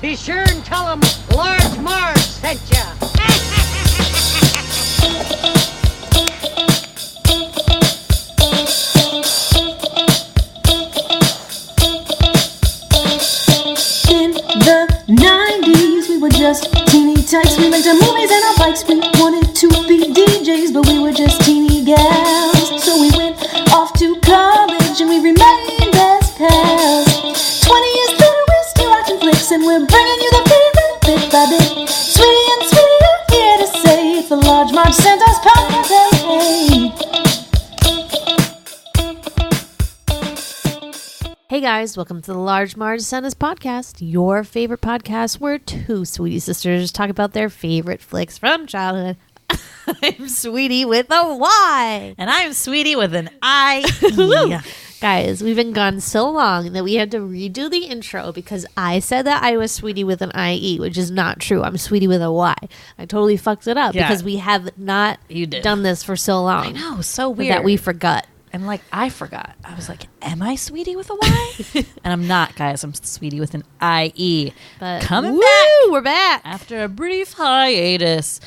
Be sure and tell them Large Marge sent ya. In the 90s, we were just teeny tykes. We went to movies and our bikes. We wanted to be DJs, but we were just teeny gals. So we went off to college and we remained best pals. 20 years later, we're still watching flicks and we're bringing you the favorite bit by bit. Sweetie and Sweetie are here to say it's the Large Marge Santa's podcast. Hey. Hey guys, welcome to the Large Marge Santa's podcast, your favorite podcast where two sweetie sisters talk about their favorite flicks from childhood. I'm Sweetie with a Y. And I'm Sweetie with an I. Guys, we've been gone so long that we had to redo the intro because I said that I was Sweetie with an IE, which is not true. I'm Sweetie with a Y. I totally fucked it up because we have not done this for so long. I know, so weird. That we forgot. And I forgot. I was like, am I Sweetie with a Y? And I'm not, guys. I'm Sweetie with an IE. But coming back. We're back. After a brief hiatus.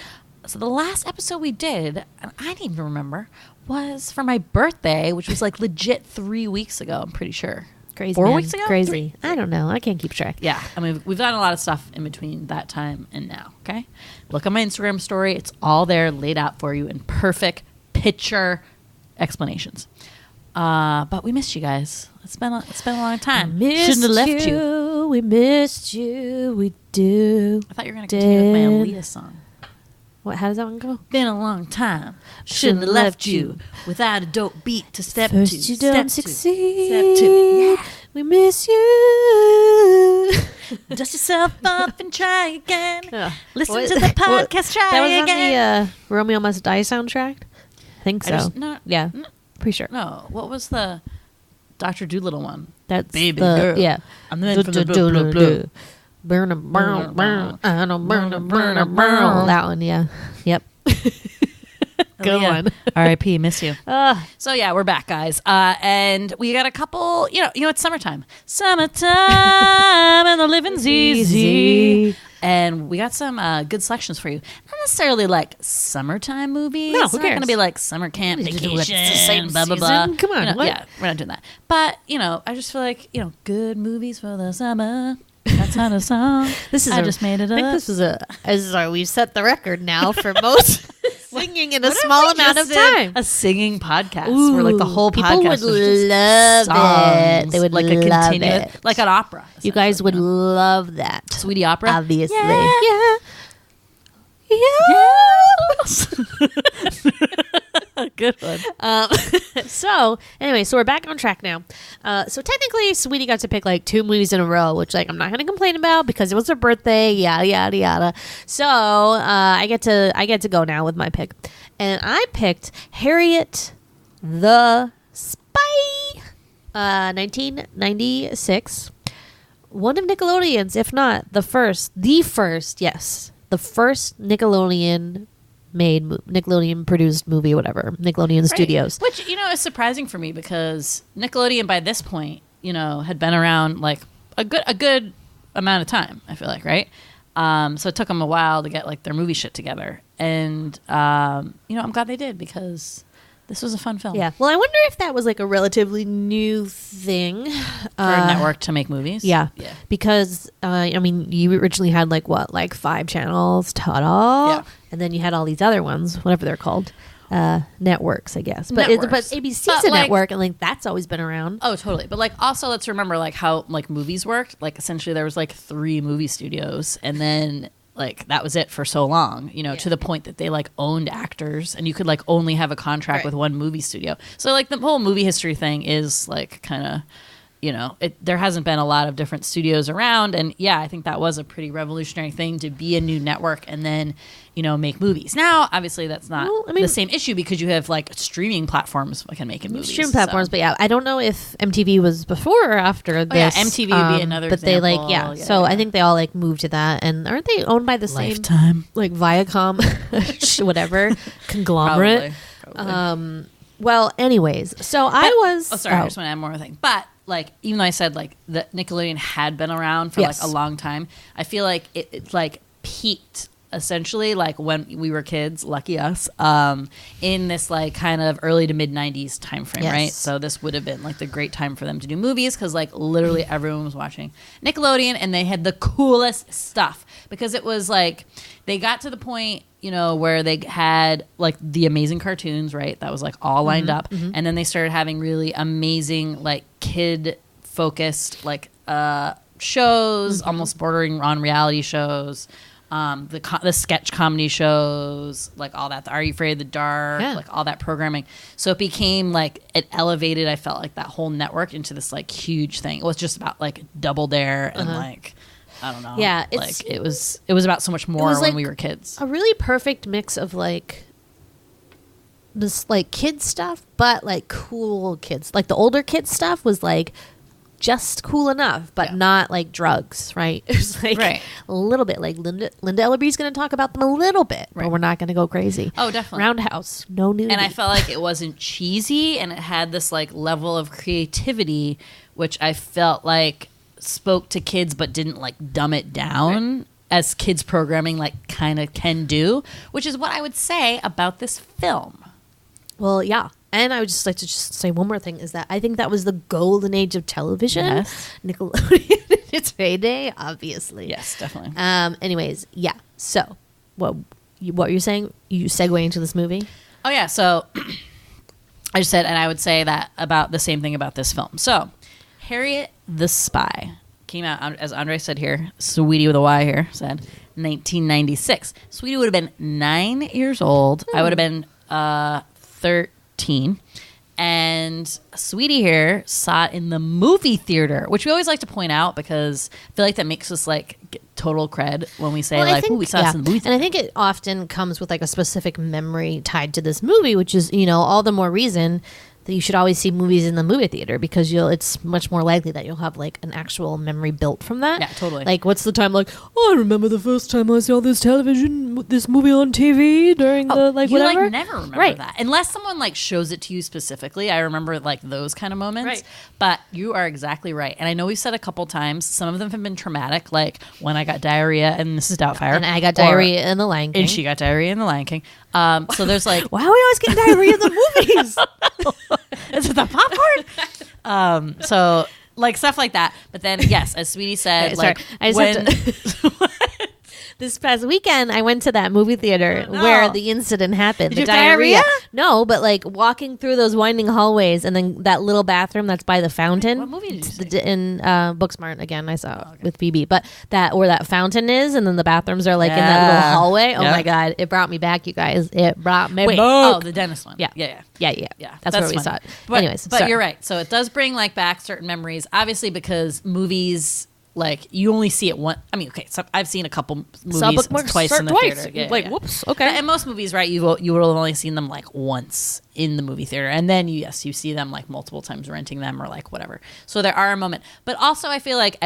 So the last episode we did, and I didn't even remember, was for my birthday, which was like legit 3 weeks ago, I'm pretty sure. Crazy. 4 man. weeks ago? Crazy. I don't know. I can't keep track. Yeah. I mean, we've done a lot of stuff in between that time and now, okay? Look at my Instagram story. It's all there laid out for you in perfect picture explanations. But we missed you guys. It's been a long time. Shouldn't have left you. We missed you. We do. I thought you were going to continue with my Aaliyah song. What? How does that one go? Been a long time. Shouldn't have left you without a dope beat to step First to. you Step don't to. succeed. Step to. Yeah. We miss you. Dust yourself off and try again. Listen What- to the podcast. Try That was again. on the Romeo Must Die soundtrack. I think so. Yeah, pretty sure. No, what was the Dr. Doolittle one? That's Baby the, girl. Yeah. I'm the man from the blue, blue, blue. Burn a burn, burn. I don't burn a burn a burn. That one, yeah. Yep. Good one. R.I.P. Miss you. So yeah, we're back, guys, and we got a couple. You know, it's summertime, and the living's easy. And we got some good selections for you. Not necessarily like summertime movies. No, who It's not cares? going to be like summer camp It's the vacation, same blah blah blah. season. Come on, You know, what? yeah, we're not doing that. But I just feel like good movies for the summer. That's not a song. I just made it up. I think this is we've set the record now for most singing in a small amount of time. A singing podcast where like the whole people podcast would was just love songs, it. They would like love a continuous, it. like an opera. You guys would love that. Sweetie opera, Obviously. Yeah. Good one. So we're back on track now. So technically, Sweetie got to pick like 2 movies in a row, which like I'm not going to complain about because it was her birthday. Yada yada yada. So I get to go now with my pick, and I picked Harriet the Spy, 1996. One of Nickelodeon's, if not the first Nickelodeon produced movie, whatever, Nickelodeon Studios. Which is surprising for me because Nickelodeon by this point had been around like a good amount of time. I feel like, right? So it took them a while to get like their movie shit together, and I'm glad they did because this was a fun film. Yeah. Well, I wonder if that was like a relatively new thing For a network to make movies. Yeah. Because you originally had like 5 channels, ta-da, Yeah. and then you had all these other ones, whatever they're called, networks, I guess. But Networks. ABC's a network, and like that's always been around. Oh, totally. But like also let's remember like how like movies worked. Like essentially there was like 3 movie studios, and then like that was it for so long, to the point that they like owned actors, and you could like only have a contract with one movie studio. So like the whole movie history thing is like kind of, there hasn't been a lot of different studios around, and yeah, I think that was a pretty revolutionary thing to be a new network and then make movies. Now obviously that's not the same issue because you have like streaming platforms that can make movies. Streaming platforms, but yeah, I don't know if MTV was before or after this. Yeah, MTV would be another but example. They I think they all like moved to that, and aren't they owned by the Lifetime. same like Viacom whatever conglomerate? Probably. Well, anyways, so I just want to add one more thing. But like, even though I said like the Nickelodeon had been around for Yes. like a long time, I feel like it like peaked essentially like when we were kids, lucky us, in this like kind of early to mid 90s time frame, Yes. right? So this would have been like the great time for them to do movies, because like literally everyone was watching Nickelodeon, and they had the coolest stuff, because it was like they got to the point, you know, where they had like the amazing cartoons, right? That was like all lined up. And then they started having really amazing like kid focused like shows, almost bordering on reality shows. The sketch comedy shows, like all that, the Are You Afraid of the Dark, Yeah. like all that programming. So it became like, it elevated, I felt like, that whole network into this like huge thing. It was just about like Double Dare and like, I don't know. Yeah, like it was about so much more when like we were kids. a really perfect mix of like this like kid stuff, but like cool kids. Like the older kid stuff was like just cool enough, but Yeah. not like drugs, right? It was like Right. a little bit like Linda Ellerby's going to talk about them a little bit, but Right. we're not going to go crazy. Oh, definitely. Roundhouse, no nudity. And I felt like it wasn't cheesy, and it had this like level of creativity, which I felt like spoke to kids but didn't like dumb it down as kids programming like kind of can do, which is what I would say about this film. Well, yeah. And I would just like to just say one more thing, is that I think that was the golden age of television. Yes. Nickelodeon, its heyday, obviously. Yes, definitely. Anyways, yeah. So, what were you saying? You segue into this movie? Oh yeah, so I just said, and I would say that about the same thing about this film. So, Harriet the Spy came out, as Andre said here, Sweetie with a Y here said, 1996. Sweetie would have been 9 years old. I would have been 13. And Sweetie here saw it in the movie theater, which we always like to point out, because I feel like that makes us like get total cred when we say Well, I like, think- "Ooh, we saw this in the movie And I theater." think it often comes with like a specific memory tied to this movie, which is, you know, all the more reason that you should always see movies in the movie theater, because it's much more likely that you'll have like an actual memory built from that. Yeah, totally. Like, what's the time? Like, oh, I remember the first time I saw this movie on TV during the like you whatever. like never remember Right. that unless someone like shows it to you specifically. I remember like those kind of moments. Right. But you are exactly right, and I know we've said a couple times. Some of them have been traumatic, like when I got diarrhea in Mrs. Doubtfire, And I got or- diarrhea in The Lion King. and she got diarrhea in The Lion King. So there's like, Why are we always getting diarrhea in the movies? is it the popcorn? So like stuff like that. But then yes, as Sweetie said, Okay, sorry. like I just when have This past weekend, I went to that movie theater no. where the incident happened. Did the you have diarrhea? No, but like walking through those winding hallways, and then that little bathroom that's by the fountain. What movie did you see? In Booksmart again. I saw it with Phoebe, but that where that fountain is, and then the bathrooms are like in that little Yeah. hallway. Oh Yeah. my god, it brought me back, you guys. It brought me wait, back. oh, the dentist one. Yeah. yeah. Yeah. That's where we saw funny. it. But, Anyways, but sorry. you're right. So it does bring like back certain memories, obviously, because movies like you only see it one. I mean, okay, so I've seen a couple movies twice in the theater. Yeah, like, yeah. whoops. Okay. And most movies, right? You will have only seen them like once in the movie theater, and then you see them like multiple times, renting them or like whatever. So there are a moment, but also I feel like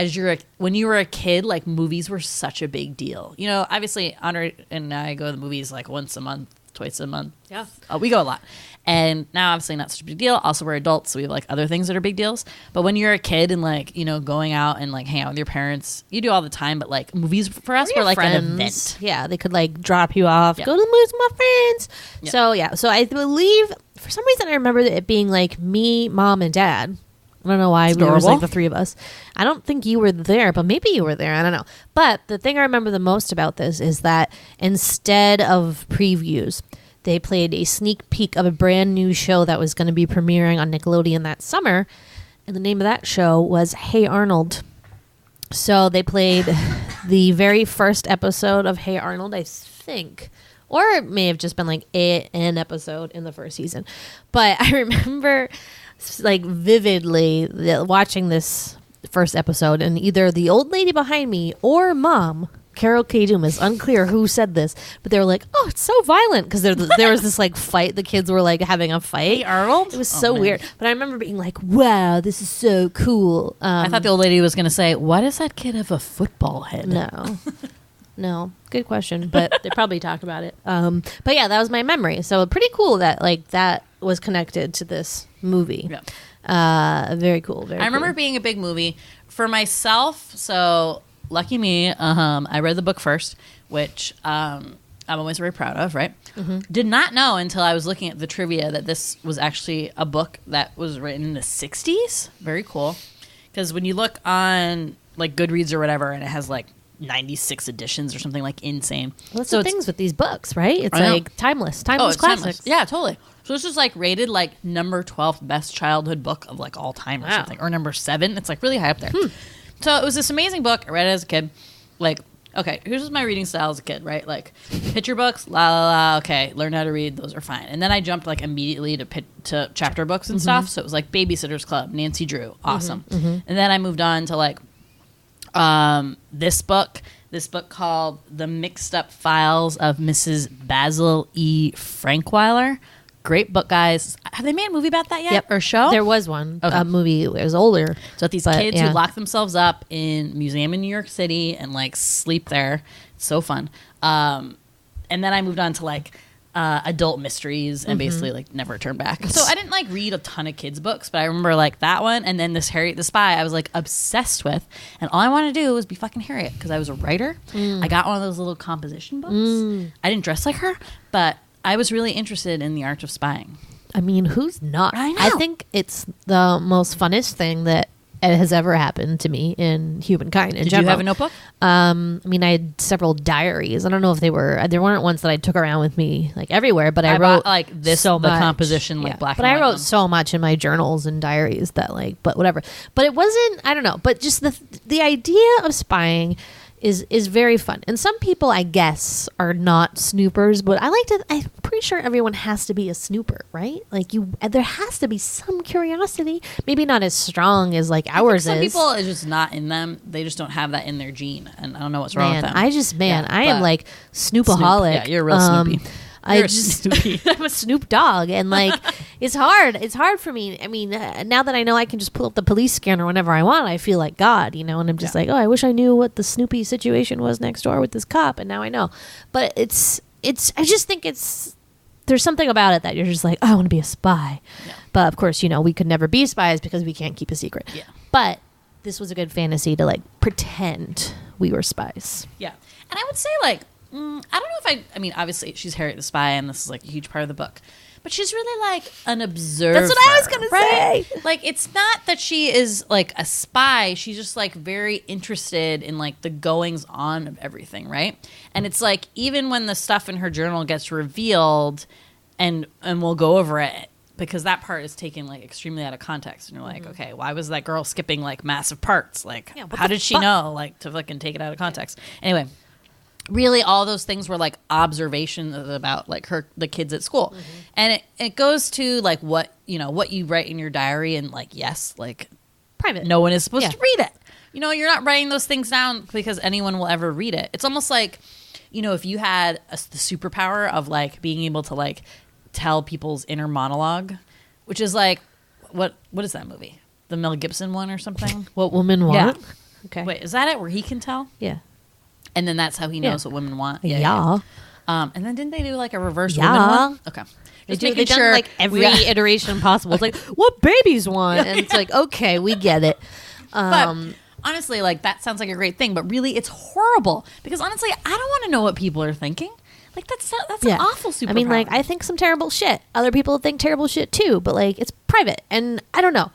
when you were a kid, like movies were such a big deal. You know, obviously, Andre and I go to the movies like once a month, twice a month. Yeah. We go a lot. And now obviously not such a big deal. Also, we're adults, so we have like other things that are big deals. But when you're a kid and like, you know, going out and like hang out with your parents, you do all the time. But like movies for us were like an event. Yeah, they could like drop you off, Yeah. go to the movies with my friends. Yeah. So yeah, so I believe for some reason I remember it being like me, mom, and dad. I don't know why it was adorable. like the three of us. I don't think you were there, but maybe you were there. I don't know. But the thing I remember the most about this is that instead of previews, they played a sneak peek of a brand new show that was going to be premiering on Nickelodeon that summer. And the name of that show was Hey Arnold. So they played the very first episode of Hey Arnold, I think. Or it may have just been like an episode in the first season. But I remember like vividly watching this first episode, and either the old lady behind me or mom, Carol K. Dumas, unclear who said this, but they were like, oh, it's so violent, because there was this like fight. The kids were like having a fight. Hey, Arnold? It was Oh, so man. weird. But I remember being like, wow, this is so cool. I thought the old lady was going to say, "Why does that kid have a football head?" No. No, good question, but they probably talked about it. But yeah, that was my memory. So pretty cool that like that was connected to this movie. Yeah. Very cool. Very I remember it being a big movie for myself. So lucky me, I read the book first, which I'm always very proud of. Right? Mm-hmm. Did not know until I was looking at the trivia that this was actually a book that was written in the 60s. Very cool. Because when you look on like Goodreads or whatever, and it has like 96 editions or something like insane. Well, that's the things with these books, right? It's like timeless classics. Timeless. Yeah, totally. So this is like rated like number 12th best childhood book of like all time or something, or number 7. It's like really high up there. So it was this amazing book. I read it as a kid. Like, okay, here's my reading style as a kid, right? Like, picture books, la la la. Okay, learn how to read. Those are fine. And then I jumped like immediately to chapter books and stuff. So it was like Babysitter's Club, Nancy Drew, awesome. And then I moved on to like this book called The Mixed Up Files of Mrs. Basil E. Frankweiler. Great book, guys. Have they made a movie about that yet? Yep. Or show? There was one, a movie. It was older. So these kids who lock themselves up in a museum in New York City and like sleep there. It's so fun. And then I moved on to like adult mysteries and basically like never turned back. So I didn't like read a ton of kids books, but I remember like that one and then this Harriet the Spy I was like obsessed with, and all I wanted to do was be fucking Harriet because I was a writer. I got one of those little composition books. I didn't dress like her, but I was really interested in the art of spying. I mean, who's not? I know. I think it's the most funnest thing that has ever happened to me in humankind in general. Did you have a notebook? I mean, I had several diaries. I don't know if they weren't ones that I took around with me like everywhere, but I wrote bought, like this so the much. composition like black but and I white wrote one. so much in my journals and diaries that like, but whatever. But it wasn't, I don't know, but just the idea of spying is very fun. And some people, I guess, are not snoopers, but I'm pretty sure everyone has to be a snooper, right? Like there has to be some curiosity, maybe not as strong as like ours Some is. people, it's just not in them. They just don't have that in their gene, and I don't know what's wrong with them. I am like snoopaholic. Yeah, you're a real Snoopy. Snoopy. I'm a Snoop Dogg, and like it's hard. It's hard for me. I mean, now that I know I can just pull up the police scanner whenever I want, I feel like God, and I'm just like, oh, I wish I knew what the Snoopy situation was next door with this cop, and now I know. But it's. I just think there's something about it that you're just like, oh, I want to be a spy. Yeah. But of course, we could never be spies because we can't keep a secret. Yeah. But this was a good fantasy to like pretend we were spies. Yeah, and I would say like. I don't know if I mean, obviously she's Harriet the Spy and this is like a huge part of the book, but she's really like an observer. That's what I was going to say. Like, it's not that she is like a spy. She's just like very interested in like the goings on of everything. Right. And it's like, even when the stuff in her journal gets revealed and we'll go over it, because that part is taken like extremely out of context. And you're like, okay, why was that girl skipping like massive parts? Like, how did she know like to fucking take it out of context? Anyway. Really, all those things were like observations about like the kids at school, and it goes to like what you write in your diary, and like like private. No one is supposed to read it. You're not writing those things down because anyone will ever read it. It's almost like if you had the superpower of like being able to like tell people's inner monologue, which is like what is that movie? The Mel Gibson one or something? What women want? Yeah. Okay. Wait, is that it? Where he can tell? Yeah. And then that's how he knows what women want. Yeah. And then didn't they do like a reverse Yeah. women one? Okay. They've done like every iteration possible. It's like, what babies want? And it's like, okay, we get it. But honestly, like that sounds like a great thing, but really it's horrible because honestly, I don't want to know what people are thinking. Like that's an awful superpower. I mean, like I think some terrible shit. Other people think terrible shit too, but like it's private, and I don't know.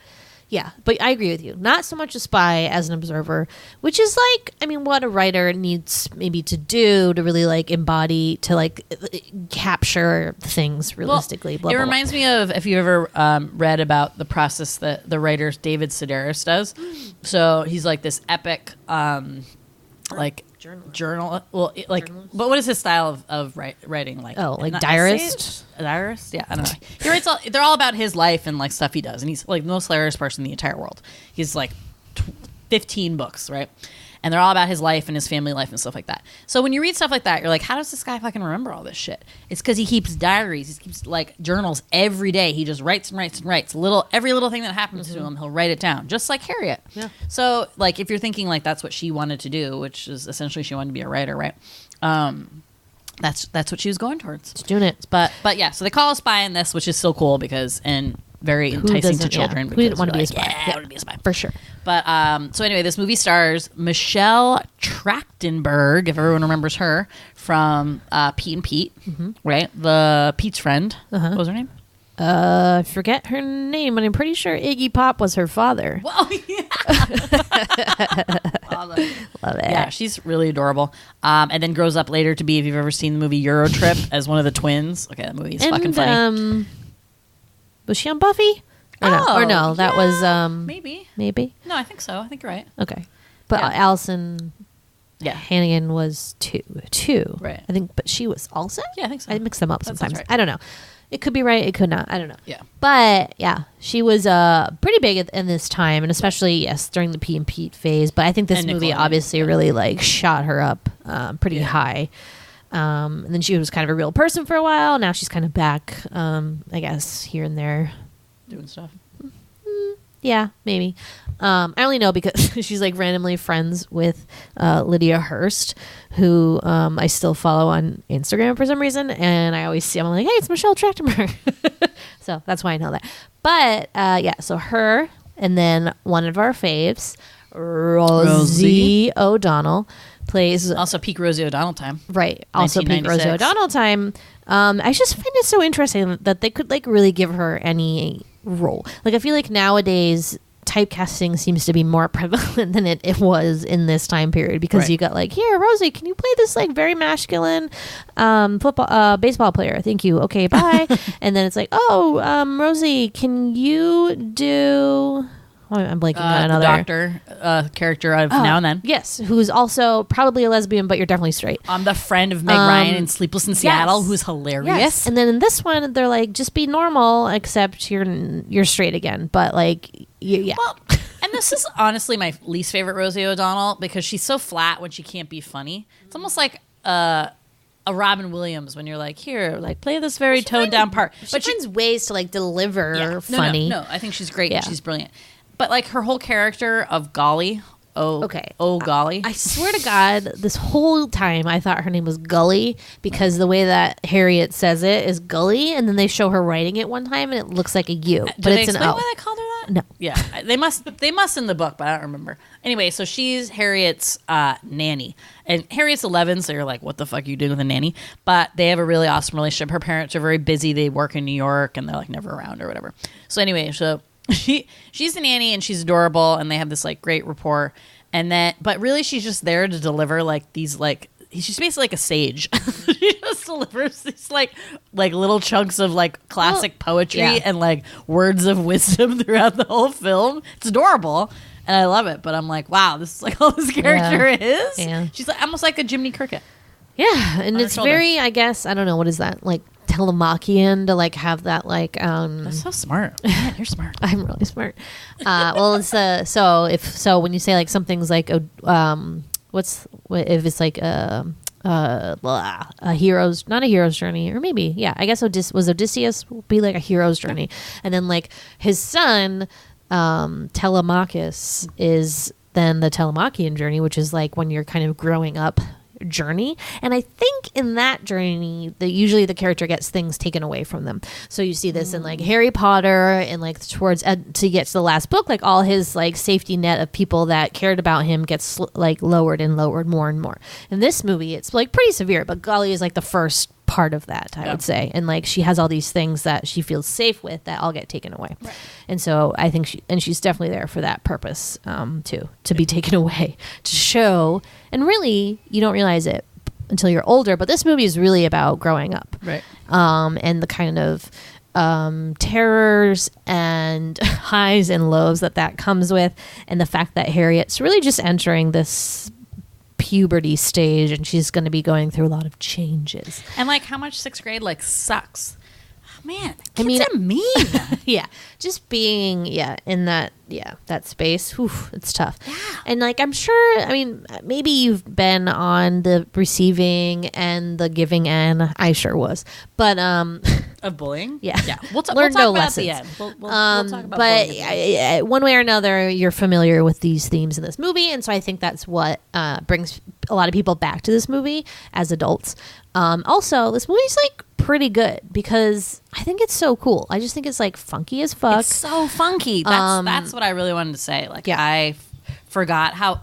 Yeah, but I agree with you. Not so much a spy as an observer, which is like, I mean, what a writer needs maybe to do to really like embody, to like capture things realistically. Well, it reminds me of if you ever read about the process that the writer David Sedaris does. So he's like this epic, like journal. Well, like, but what is his style of writing? Like, like diarist. Diarist, yeah, I don't know. He writes they're all about his life and like stuff he does, and he's like the most hilarious person in the entire world. He's like 15 books, right? and they're all about his life and his family life and stuff like that. So when you read stuff like that, you're like, how does this guy fucking remember all this shit? It's because he keeps diaries. He keeps like journals every day. He just writes and writes and writes every little thing that happens to him. He'll write it down, just like Harriet. Yeah. So like if you're thinking like that's what she wanted to do, which is essentially she wanted to be a writer, right? That's what she was going towards. She's doing it. But yeah, so they call a spy in this, which is so cool because and very enticing to children. Who didn't want to be a spy? Yeah, I want to be a spy for sure. But so anyway, this movie stars Michele Trachtenberg, if everyone remembers her from Pete and Pete, right? The Pete's friend. What was her name? I forget her name, but I'm pretty sure Iggy Pop was her father. Well, yeah. Love it. Yeah, she's really adorable. And then grows up later to be, if you've ever seen the movie Euro Trip, as one of the twins. Okay, that movie is fucking funny. Was she on Buffy? Or no, that was maybe. Maybe. No, I think so. I think you're right. Okay, but Yeah. Allison Hannigan was two. Right. I think, but she was also. Yeah, I think so. I mix them up That sounds sometimes. right. I don't know. It could be right. It could not. I don't know. Yeah. But yeah, she was pretty big in this time, and especially during the Pete and Pete phase. But I think this And movie Nickelodeon. obviously really like shot her up pretty high. And then she was kind of a real person for a while. Now she's kind of back, I guess, here and there. Doing stuff. Yeah, maybe. I only know because she's like randomly friends with Lydia Hurst, who I still follow on Instagram for some reason. And I always see, I'm like, hey, it's Michele Trachtenberg. So that's why I know that. But yeah, so her and then one of our faves, Rosie O'Donnell, plays Also peak Rosie O'Donnell time. right. Also peak Rosie 1996. O'Donnell time. I just find it so interesting that they could like really give her any role. Like I feel like nowadays typecasting seems to be more prevalent than it was in this time period because Right. you got like, here, Rosie, can you play this like very masculine baseball player? Thank you. Okay, bye. And then it's like, Rosie, can you do? Oh, I'm blanking on another The doctor character of Now and Then. Yes, who's also probably a lesbian, but you're definitely straight. I'm the friend of Meg Ryan in Sleepless in Seattle, who's hilarious. Yes, and then in this one, they're like, just be normal, except you're straight again. But like, yeah. Well, and this is honestly my least favorite Rosie O'Donnell because she's so flat when she can't be funny. It's almost like a Robin Williams when you're like, here, like play this very toned down part. But she finds ways to like deliver funny. No, I think she's great. Yeah. And she's brilliant. But like her whole character of Golly. Oh Golly. I swear to God, this whole time I thought her name was Gully because the way that Harriet says it is Gully, and then they show her writing it one time and it looks like a U, but Do they it's an explain O. why they called her that? No. Yeah, they must in the book, but I don't remember. Anyway, so she's Harriet's nanny, and Harriet's 11, so you're like, what the fuck are you doing with a nanny? But they have a really awesome relationship. Her parents are very busy. They work in New York, and they're like never around or whatever. So anyway, so she's the nanny, and she's adorable, and they have this like great rapport. And then, but really, she's just there to deliver like these like. She's basically like a sage. She just delivers these like little chunks of like classic poetry and like words of wisdom throughout the whole film. It's adorable, and I love it. But I'm like, wow, this is like all this character is. Yeah. She's like almost like a Jiminy Cricket. Yeah, and her it's shoulder. very, I guess, I don't know, what is that, like Telemachian to like have that like That's so smart. Man, you're smart. I'm really smart. Well, it's so when you say like something's like if it's like a hero's, not a hero's journey, or maybe I guess Odysseus will be like a hero's journey, and then like his son Telemachus is then the Telemachian journey, which is like when you're kind of growing up journey. And I think in that journey usually the character gets things taken away from them. So you see this in like Harry Potter and like towards to get to the last book, like all his like safety net of people that cared about him gets like lowered and lowered more and more. In this movie it's like pretty severe, but Golly is like the first part of that, I would say. And like she has all these things that she feels safe with that all get taken away. Right. And so I think she's definitely there for that purpose too, to be taken away, to show. And really you don't realize it until you're older, but this movie is really about growing up. Right. And the kind of terrors and highs and lows that comes with, and the fact that Harriet's really just entering this puberty stage and she's going to be going through a lot of changes. And like how much sixth grade like sucks. Man, kids are mean. Yeah, just being in that space, whew, it's tough. Yeah. And like I'm sure, I mean, maybe you've been on the receiving and the giving end. I sure was, but of bullying. Yeah, We'll talk no about lessons. the end. We'll talk about but bullying. One way or another, you're familiar with these themes in this movie, and so I think that's what brings a lot of people back to this movie as adults. Also, this movie's like pretty good because I think it's so cool. I just think it's like funky as fuck. It's so funky. That's what I really wanted to say. Like, I forgot how.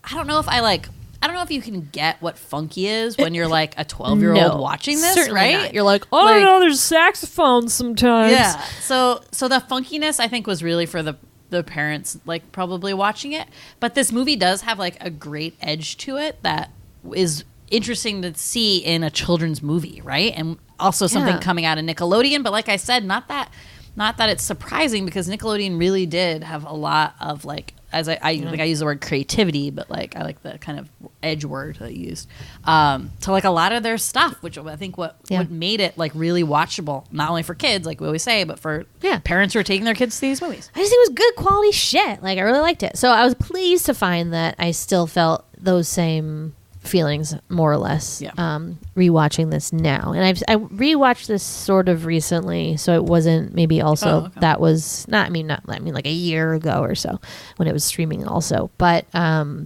I don't know if you can get what funky is when you're like a 12-year-old watching this, certainly right? Not. You're like, oh, no, there's saxophones sometimes. Yeah. So the funkiness I think was really for the parents, like probably watching it. But this movie does have like a great edge to it that is interesting to see in a children's movie, right? And also something coming out of Nickelodeon. But like I said, not that it's surprising because Nickelodeon really did have a lot of like, as I use the word creativity, but like I like the kind of edge word that you used to like a lot of their stuff, which I think what made it like really watchable, not only for kids, like we always say, but for parents who are taking their kids to these movies. I just think it was good quality shit. Like I really liked it. So I was pleased to find that I still felt those same feelings more or less rewatching this now, and I rewatched this sort of recently, so it wasn't maybe also that was not like a year ago or so when it was streaming also, but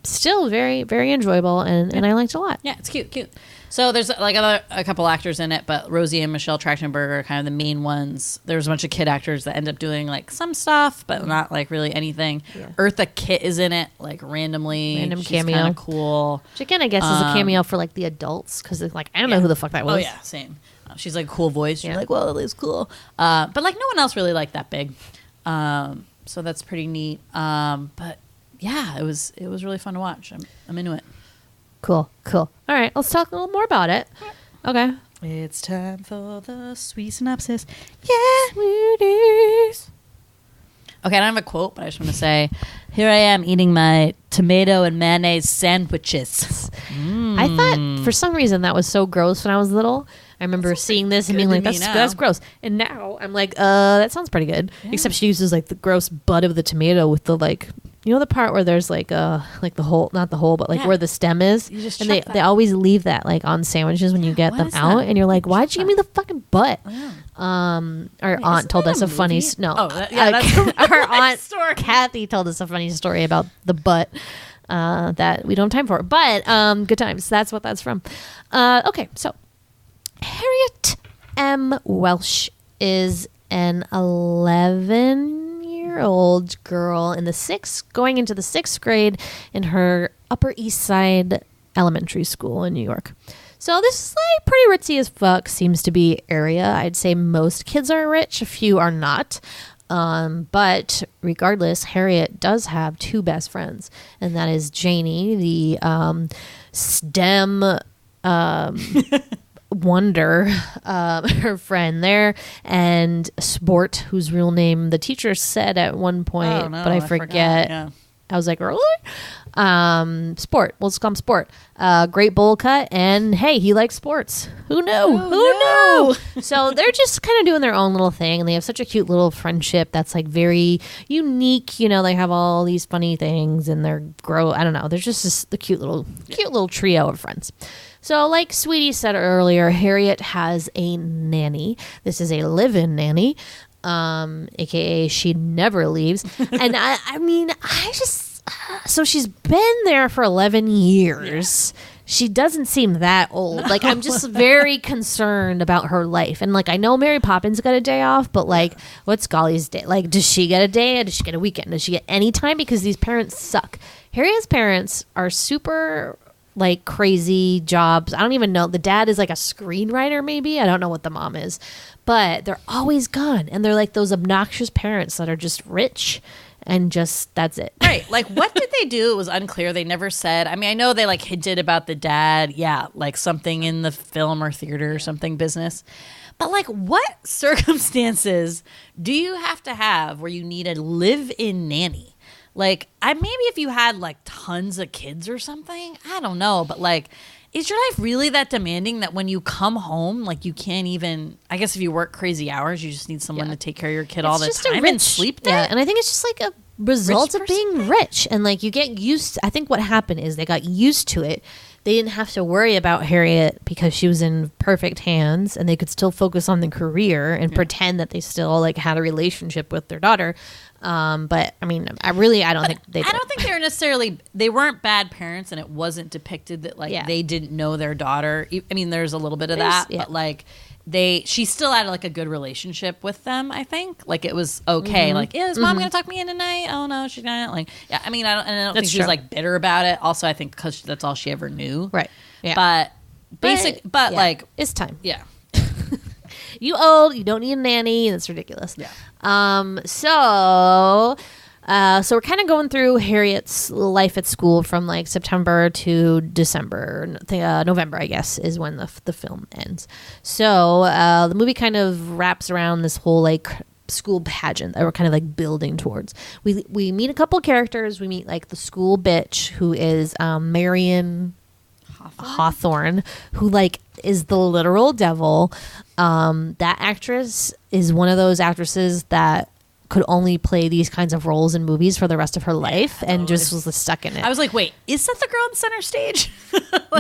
still very, very enjoyable, and I liked it a lot. Yeah, it's cute. So there's like a couple actors in it, but Rosie and Michele Trachtenberg are kind of the main ones. There's a bunch of kid actors that end up doing like some stuff, but not like really anything. Yeah. Eartha Kitt is in it, like randomly. She's cameo. Kind of cool. Which again, I guess is a cameo for like the adults because like I don't know who the fuck that was. Oh yeah, same. She's like a cool voice. You're like, well, it's cool. But like no one else really like that big. So that's pretty neat. But yeah, it was really fun to watch. I'm into it. Cool. All right, let's talk a little more about it. Okay. It's time for the sweet synopsis. Yeah, sweeties. Okay, I don't have a quote, but I just want to say, here I am eating my tomato and mayonnaise sandwiches. I thought for some reason that was so gross when I was little. I remember seeing this and being like, that's gross. And now I'm like, that sounds pretty good. Yeah. Except she uses like the gross butt of the tomato with the like, you know, the part where there's like the hole, not the hole, but like where the stem is. You just and they always leave that like on sandwiches when you get them out. And you're like, why'd you give me the fucking butt? Our aunt told us a funny our aunt Kathy told us a funny story about the butt that we don't have time for. But good times. That's what that's from. Okay, so Harriet M Welsch is an 11-year-old girl going into the 6th grade in her Upper East Side elementary school in New York. So this is like pretty ritzy as fuck seems to be area. I'd say most kids are rich, a few are not. But regardless, Harriet does have 2 best friends, and that is Janie, the STEM wonder, her friend there, and Sport, whose real name the teacher said at one point, but I forget. Yeah. I was like, really? Sport. We'll just call him Sport. Great bowl cut, and hey, he likes sports. Who knew? Who knew? So they're just kind of doing their own little thing, and they have such a cute little friendship that's like very unique. You know, they have all these funny things, and I don't know. They're just the cute little trio of friends. So like Sweetie said earlier, Harriet has a nanny. This is a live-in nanny, aka she never leaves. And so she's been there for 11 years. Yeah. She doesn't seem that old. Like, I'm just very concerned about her life. And like, I know Mary Poppins got a day off, but like, what's Golly's day? Like, does she get a day? Does she get a weekend? Does she get any time? Because these parents suck. Harriet's parents are super like crazy jobs. I don't even know. The dad is like a screenwriter, maybe. I don't know what the mom is, but they're always gone. And they're like those obnoxious parents that are just rich and just, that's it. Right. Like, what did they do? It was unclear. They never said. I mean, I know they like hinted about the dad. Yeah. Like something in the film or theater or something business. But like, what circumstances do you have to have where you need a live-in nanny? Like, maybe if you had like tons of kids or something, I don't know. But like, is your life really that demanding that when you come home, like you can't even, I guess if you work crazy hours, you just need someone to take care of your kid all the time and sleep there? Yeah, and I think it's just like a result of being rich. And like you get used, I think what happened is they got used to it. They didn't have to worry about Harriet because she was in perfect hands, and they could still focus on the career and pretend that they still like had a relationship with their daughter. But I mean, I don't think they did. I don't think they were necessarily, they weren't bad parents, and it wasn't depicted that like they didn't know their daughter. I mean, there's a little bit of that, but like she still had like a good relationship with them. I think like it was okay. Like, is mom gonna tuck me in tonight? Oh no, she's not. Like, yeah. I mean, I don't think she was like bitter about it. Also, I think because that's all she ever knew. Right. Yeah. But like it's time. Yeah. You old, you don't need a nanny. That's ridiculous. Yeah. So we're kind of going through Harriet's life at school from like September to December, November, I guess, is when the film ends. So the movie kind of wraps around this whole like school pageant that we're kind of like building towards. We meet a couple characters. We meet like the school bitch, who is Marion Hawthorne, who like is the literal devil. That actress is one of those actresses that could only play these kinds of roles in movies for the rest of her life, and just was stuck in it. I was like, wait, is that the girl on Center Stage?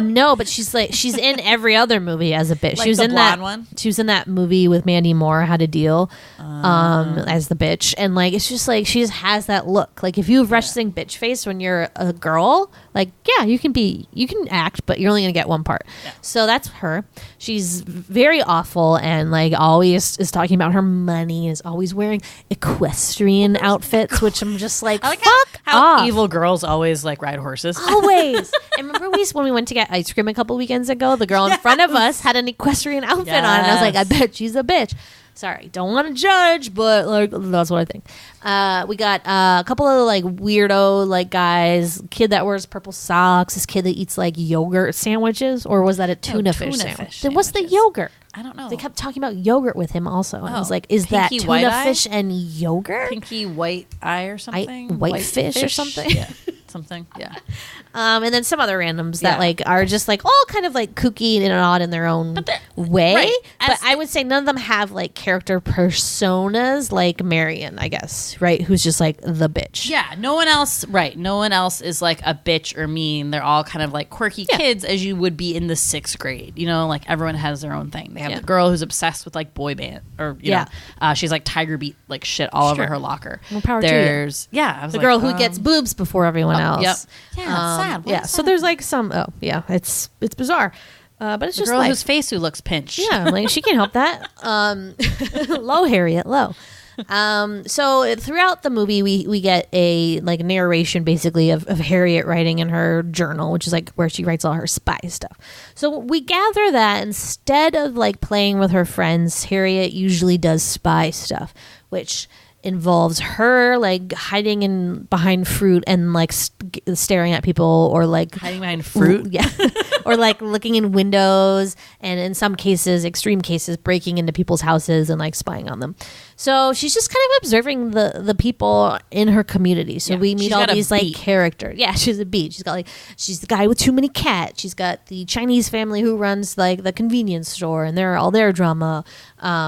No, but she's in every other movie as a bitch. Like she was the in blonde that one? She was in that movie with Mandy Moore, How to Deal, as the bitch. And like it's just like she just has that look. Like if you have resting bitch face when you're a girl, like you can act, but you're only gonna get one part. Yeah. So that's her. She's very awful and like always is talking about her money, is always wearing equestrian outfits, which I'm just like, I like fuck how off. evil girls always like ride horses. Always. And remember when we went to get ice cream a couple weekends ago, the girl in front of us had an equestrian outfit on, and I was like, I bet she's a bitch. Sorry, don't want to judge, but like that's what I think. We got a couple of like weirdo like guys, kid that wears purple socks, this kid that eats like yogurt sandwiches, or was that a tuna fish sandwich? Then what's the yogurt? I don't know. They kept talking about yogurt with him also, and I was like, is that tuna fish and yogurt? Pinky white eye or something? White fish or something? Yeah. Something, yeah. And then some other randoms that like are just like all kind of like kooky and odd in their own way. Right. But I would say none of them have like character personas like Marion, I guess, right? Who's just like the bitch. Yeah, no one else, right. No one else is like a bitch or mean. They're all kind of like quirky kids as you would be in the 6th grade. You know, like everyone has their own thing. They have the girl who's obsessed with like boy band or, you know, she's like Tiger Beat like shit all over her locker. More power There's, to you. I was the like, girl who gets boobs before everyone else. Yep. Yeah, it's sad. So there's like some. Oh, yeah. It's bizarre, but it's the just girl life. whose face who looks pinched. Yeah, like she can't help that. Low, Harriet, low. So throughout the movie, we get a like narration basically of Harriet writing in her journal, which is like where she writes all her spy stuff. So we gather that instead of like playing with her friends, Harriet usually does spy stuff, which involves her like hiding in behind fruit and like staring at people, or like hiding behind fruit, or like looking in windows, and in some cases, extreme cases, breaking into people's houses and like spying on them. So she's just kind of observing the people in her community. So we meet all these like characters. Yeah, she's a beat. She's the guy with too many cats. She's got the Chinese family who runs like the convenience store, and they're all their drama.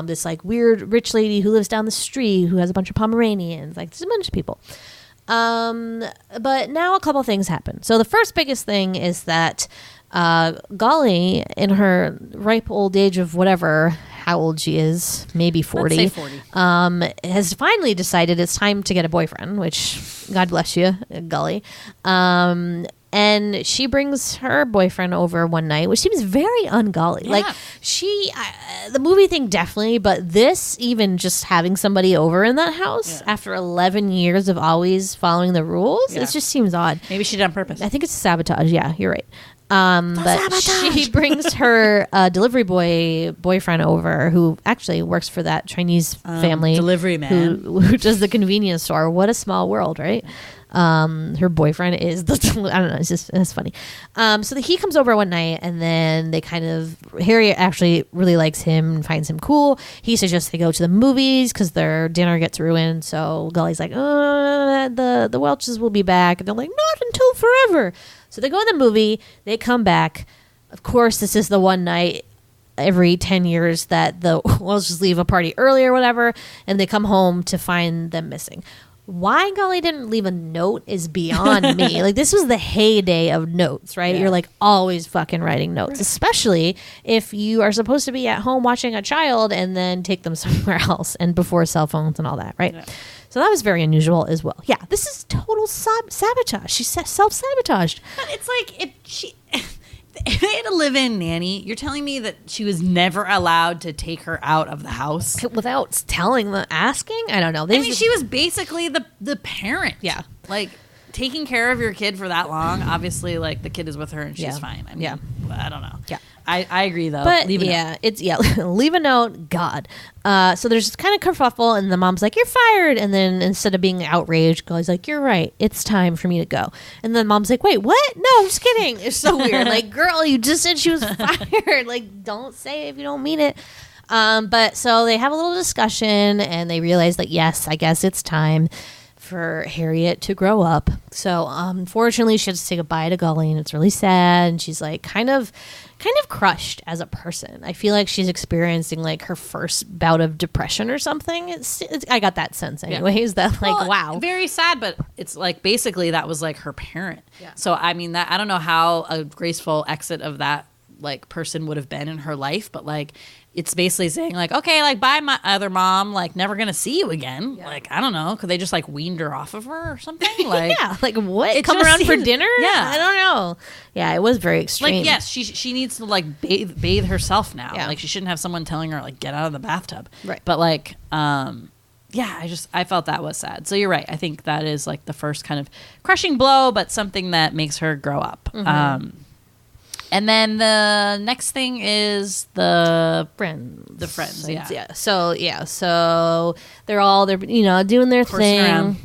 This like weird rich lady who lives down the street who has a bunch of Pomeranians. Like there's a bunch of people. But now a couple things happen. So the first biggest thing is that Golly, in her ripe old age of whatever, how old she is, maybe 40, let's say 40. Has finally decided it's time to get a boyfriend, which God bless you, Golly. And she brings her boyfriend over one night, which seems very un-Golly. Yeah. Like the movie thing definitely, but this, even just having somebody over in that house after 11 years of always following the rules, it just seems odd. Maybe she did on purpose. I think it's sabotage. Yeah, you're right. But she brings her delivery boyfriend over, who actually works for that Chinese family delivery man who does the convenience store. What a small world, right? Her boyfriend is I don't know, it's funny. So he comes over one night, and then Harriet actually really likes him and finds him cool. He suggests they go to the movies because their dinner gets ruined. So Golly's like, the Welches will be back, and they're like, not until forever. So they go to the movie, they come back, Of course, this is the one night every 10 years that the Welshes leave a party early or whatever, and they come home to find them missing. Why Golly didn't leave a note is beyond me. Like, this was the heyday of notes, right? Yeah. You're like always fucking writing notes, Right. especially if you are supposed to be at home watching a child and then take them somewhere else, and before cell phones and all that, right? Yeah. So that was very unusual as well. Yeah, this is total sabotage. She self-sabotaged. But it's like if they had a live-in nanny, you're telling me that she was never allowed to take her out of the house? Without asking? I don't know. I mean, she was basically the parent. Yeah. Like, taking care of your kid for that long, obviously, like, the kid is with her and she's Yeah. fine. I mean, Yeah. I don't know. Yeah. I agree, though. But Leave a note. leave a note. God. So there's this kind of kerfuffle, and the mom's like, "You're fired." And then instead of being outraged, Golly's like, "You're right. It's time for me to go." And then mom's like, "Wait, what? No, I'm just kidding." It's so weird. Like, girl, you just said she was fired. Like, don't say it if you don't mean it. But so they have a little discussion, and they realize that yes, I guess it's time for Harriet to grow up. So unfortunately, she has to say goodbye to Golly, and it's really sad. And she's like kind of crushed as a person. I feel like she's experiencing like her first bout of depression or something. It's I got that sense anyways. That like, Well, wow. very sad, but it's like basically that was like her parent. Yeah. So I mean, that I don't know how a graceful exit of that like person would have been in her life, but like it's basically saying like, okay, like bye, my other mom, like never gonna see you again. Yeah. Like, I don't know, could they just like weaned her off of her or something? Like, Yeah, like what? It Come just around for seems- dinner? Yeah. I don't know. Yeah, it was very extreme. like yes, she needs to like bathe herself now. Yeah. Like she shouldn't have someone telling her like get out of the bathtub. Right. But like yeah, I felt that was sad. So you're right. I think that is like the first kind of crushing blow, but something that makes her grow up. Mm-hmm. And then the next thing is the friends. yeah. So they're doing their Coursing thing. around.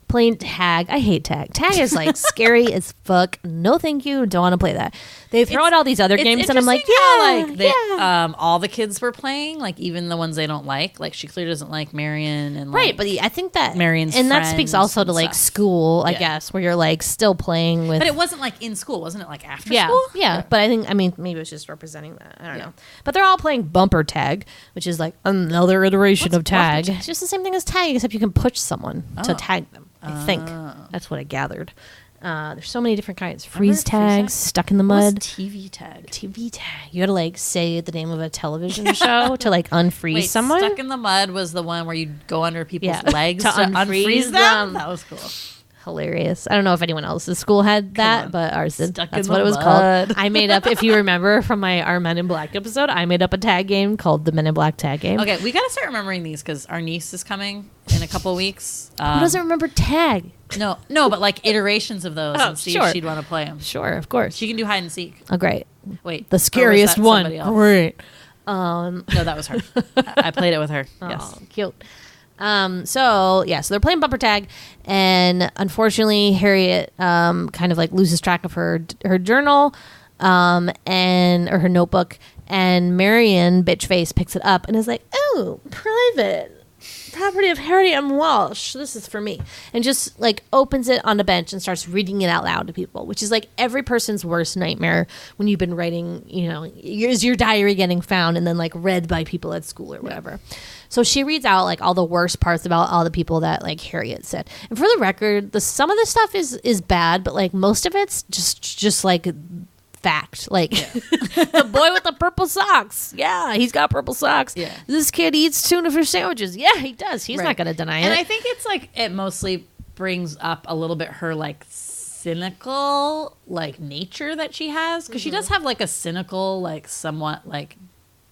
Playing tag. I hate tag. Tag is like scary as fuck. No, thank you. Don't want to play that. They throw out all these other It's games, and I'm like, interesting how, yeah, like they, yeah. all the kids were playing, like even the ones they don't like. Like she clearly doesn't like Marion and like, Right, but I think that Marion's and that speaks friends also to and like stuff. school, I Yeah. guess, where you're like still playing with. But it wasn't like in school, wasn't it? Like after yeah, school? yeah. But I mean, maybe it's just representing that. I don't know. But they're all playing bumper tag, which is like another iteration of tag. It's just the same thing as tag, except you can push someone to tag them. I think that's what I gathered. There's so many different kinds. Freeze tags, stuck in the What was mud. TV tag. TV tag. You gotta like say the name of a television show to like unfreeze Wait, someone. Stuck in the Mud was the one where you go under people's Yeah. legs To to unfreeze unfreeze them. them. That was cool. Hilarious. I don't know if anyone else's school had that, on. but ours did. Stuck That's in what the it was mud. called. I made up, if you remember from our Men in Black episode, I made up a tag game called the Men in Black tag game. Okay, we got to start remembering these because our niece is coming in a couple weeks. Who doesn't remember tag? No, but like iterations of those Oh, and see sure. if she'd want to play them. Sure, of course. She can do hide and seek. Oh, great. Wait, The scariest one. somebody else? Great. No, that was her. I played it with her. Yes. Oh, cute. So they're playing bumper tag, and unfortunately, Harriet kind of like loses track of her journal, or her notebook, and Marion, bitch face, picks it up and is like, "Oh, private property of Harriet M Welsch. This is for me," and just like opens it on the bench and starts reading it out loud to people, which is like every person's worst nightmare when you've been writing. Is your diary getting found and then like read by people at school or whatever. So she reads out like all the worst parts about all the people that like Harriet said. And for the record, some of the stuff is bad, but like most of it's just like fact. Like the boy with the purple socks. Yeah, he's got purple socks. Yeah. This kid eats tuna fish sandwiches. Yeah, he does. He's not going to deny And it. I think it's like it mostly brings up a little bit her like cynical like nature that she has because she does have like a cynical like somewhat like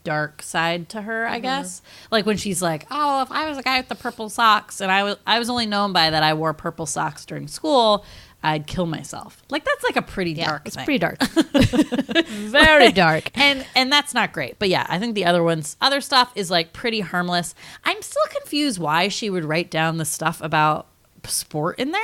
dark side to her, I guess. Like when she's like, "Oh, if I was a guy with the purple socks and I was only known by that I wore purple socks during school, I'd kill myself." Like that's like a pretty dark it's thing. pretty dark. Very dark. And that's not great. But yeah, I think the other stuff is like pretty harmless. I'm still confused why she would write down the stuff about sport in there.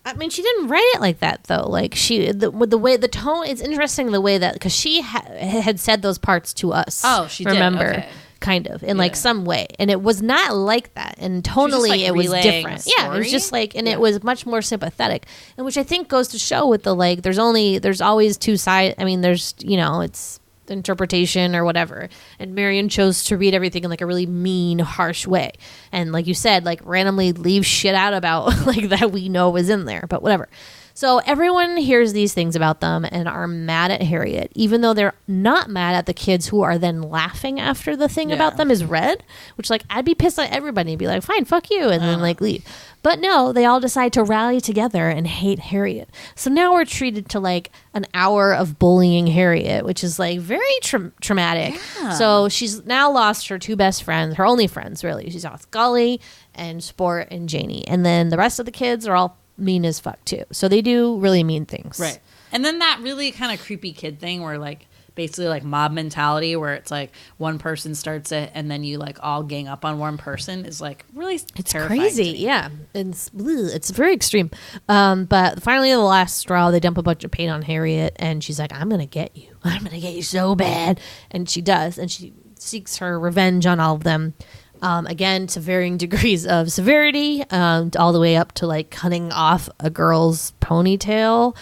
I mean, she didn't write it like that though. Like with the way the tone, it's interesting the way that because she had said those parts to us. Oh, she did. remember Okay. kind of, in like some way. And it was not like that. And tonally, like, it was relaying different. a Yeah, it was just story. like, and it was much more sympathetic. And which I think goes to show with the like, there's always two sides. I mean, there's, it's interpretation or whatever. And Marion chose to read everything in like a really mean, harsh way. And like you said, like randomly leave shit out about like that we know was in there, but whatever. So everyone hears these things about them and are mad at Harriet, even though they're not mad at the kids who are then laughing after the thing about them is read, which like I'd be pissed at everybody and be like, fine, fuck you, and then like leave. But no, they all decide to rally together and hate Harriet. So now we're treated to like an hour of bullying Harriet, which is like very traumatic. Yeah. So she's now lost her two best friends, her only friends really. She's lost Golly and Sport and Janie. And then the rest of the kids are all mean as fuck too. So they do really mean things. Right. And then that really kind of creepy kid thing where like basically like mob mentality where it's like one person starts it and then you like all gang up on one person is like really terrifying crazy. to me. Yeah. It's very extreme. But finally the last straw, they dump a bunch of paint on Harriet and she's like, I'm going to get you. I'm going to get you so bad. And she does. And she seeks her revenge on all of them. Again, to varying degrees of severity, all the way up to like cutting off a girl's ponytail,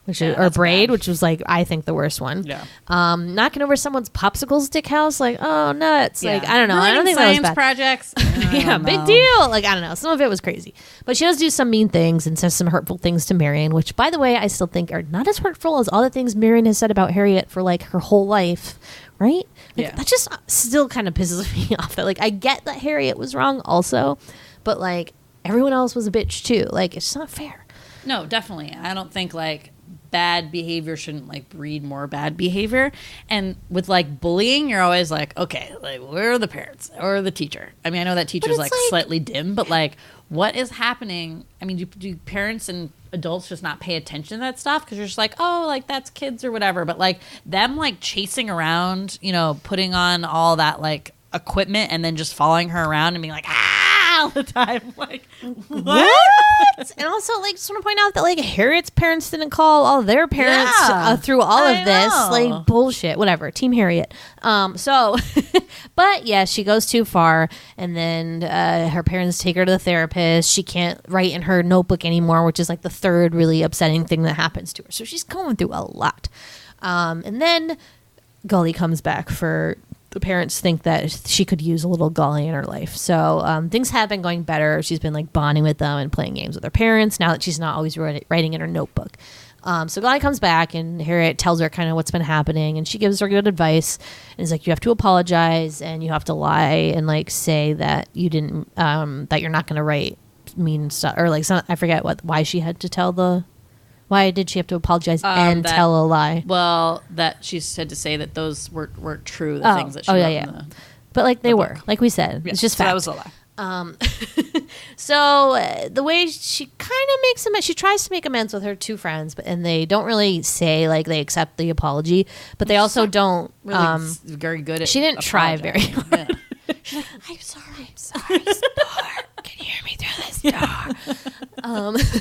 or braid, bad. which was like, I think the worst one. Yeah. Knocking over someone's popsicle stick house, like, oh, nuts. Yeah. Like, I don't know. I don't think science that was bad. projects. Yeah, big deal. Like, I don't know. Some of it was crazy. But she does do some mean things and says some hurtful things to Marion, which, by the way, I still think are not as hurtful as all the things Marion has said about Harriet for like her whole life. Right? Like, Yeah. that just still kind of pisses me off. That like I get that Harriet was wrong also, but like everyone else was a bitch too. Like it's not fair. No, definitely. I don't think like bad behavior shouldn't like breed more bad behavior. And with like bullying, you're always like, okay, like where are the parents or the teacher? I mean, I know that teacher's it's like like- slightly dim, but like what is happening? I mean, do parents and adults just not pay attention to that stuff because you're just like, oh, like that's kids or whatever. But like them like chasing around, putting on all that like equipment and then just following her around and being like, all the time. Like, what? And also, like, just want to point out that like Harriet's parents didn't call all their parents Yeah, through all I of this. know. Like bullshit. Whatever. Team Harriet. So, but yeah, she goes too far, and then her parents take her to the therapist. She can't write in her notebook anymore, which is like the third really upsetting thing that happens to her. So she's going through a lot. And then Golly comes back for. The parents think that she could use a little Golly in her life. So things have been going better. She's been like bonding with them and playing games with her parents now that she's not always writing in her notebook. So Golly comes back and Harriet tells her kind of what's been happening and she gives her good advice and is like, you have to apologize and you have to lie and like say that you didn't, that you're not going to write mean stuff or like I forget why she had to why did she have to apologize and tell a lie? Well, that she said to say that those weren't true, the things that she wrote in the But like they were, book. like we said, Yeah, it's just so fact. that was a lie. So the way she kind of makes amends, she tries to make amends with her two friends, and they don't really say like they accept the apology, but they also don't. Really very good at she didn't try very apologizing. Yeah. She's like, I'm sorry, Sport. Can you hear me through this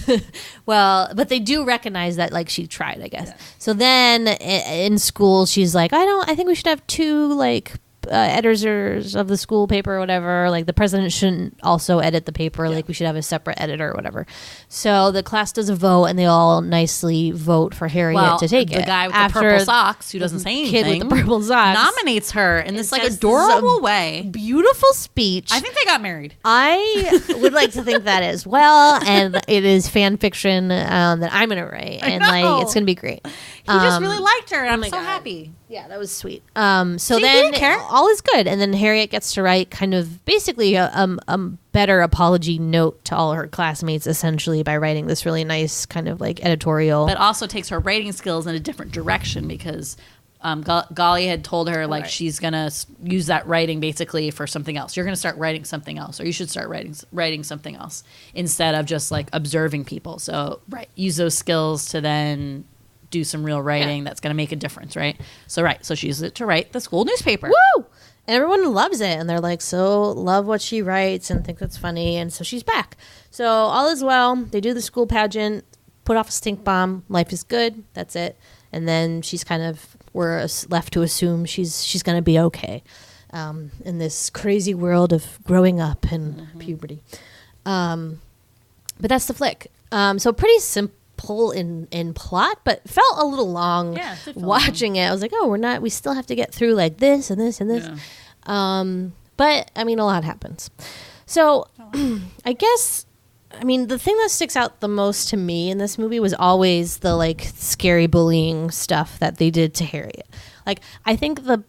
door? Well, but they do recognize that like she tried, I guess. Yeah. So then in school, she's like, I think we should have two like editors of the school paper or whatever. Like the president shouldn't also edit the paper. Yeah. Like we should have a separate editor or whatever. So the class does a vote and they all nicely vote for Harriet to take it. The guy with the purple socks who doesn't say anything. Kid with the purple socks nominates her in this like adorable way. Beautiful speech. I think they got married. I would like to think that as well. And it is fan fiction that I'm going to write. And like it's going to be great. He just really liked her. And I'm so God. happy. Yeah, that was sweet. So See, then he didn't care. all is good. And then Harriet gets to write kind of basically a better apology note to all her classmates, essentially, by writing this really nice kind of like editorial. But also takes her writing skills in a different direction because Golly had told her like she's going to use that writing basically for something else. You're going to start writing something else, or you should start writing something else instead of just like observing people. So use those skills to then do some real writing that's going to make a difference, right? So she uses it to write the school newspaper. Woo! And everyone loves it, and they're like, so love what she writes and think that's funny, and so she's back. So all is well. They do the school pageant, put off a stink bomb. Life is good. That's it. And then she's kind of, we're left to assume she's going to be okay. in this crazy world of growing up and puberty. But that's the flick. So pretty simple in plot, but felt a little long watching it. I was like, oh, we still have to get through like this and this and this. Yeah. But I mean, a lot happens. So I guess, I mean, the thing that sticks out the most to me in this movie was always the like scary bullying stuff that they did to Harriet. Like, I think the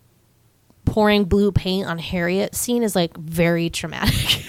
pouring blue paint on Harriet scene is like very traumatic.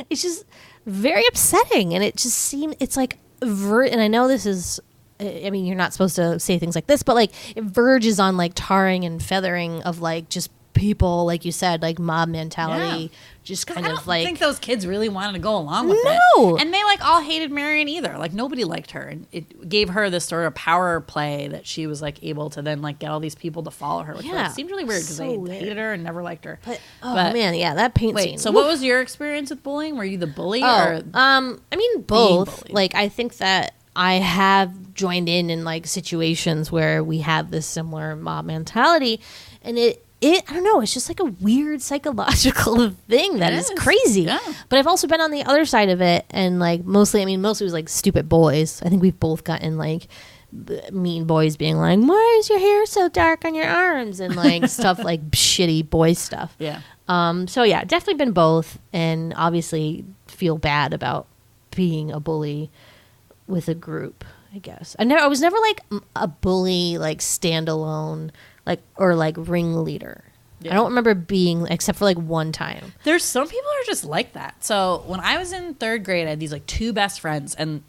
It's just very upsetting, and it just seemed, it's like, and I know this is, I mean, you're not supposed to say things like this, but like it verges on like tarring and feathering of like just people, like you said, like mob mentality, just kind of like. I think those kids really wanted to go along with it. And they like all hated Marion either. Like nobody liked her, and it gave her this sort of power play that she was like able to then like get all these people to follow her. Which like, seemed really weird because they hated her and never liked her. But man, that paint scene. So what was your experience with bullying? Were you the bully? Or I mean both. Like I think that I have joined in like situations where we have this similar mob mentality, and it I don't know, it's just like a weird psychological thing that is crazy. Yeah. But I've also been on the other side of it, and like mostly it was like stupid boys. I think we've both gotten like mean boys being like, why is your hair so dark on your arms? And like stuff like shitty boy stuff. Yeah. So yeah, definitely been both, and obviously feel bad about being a bully with a group, I guess. I was never like a bully, like standalone, like, or like ringleader. Yeah. I don't remember being, except for like one time. There's some people who are just like that. So when I was in third grade, I had these like two best friends, and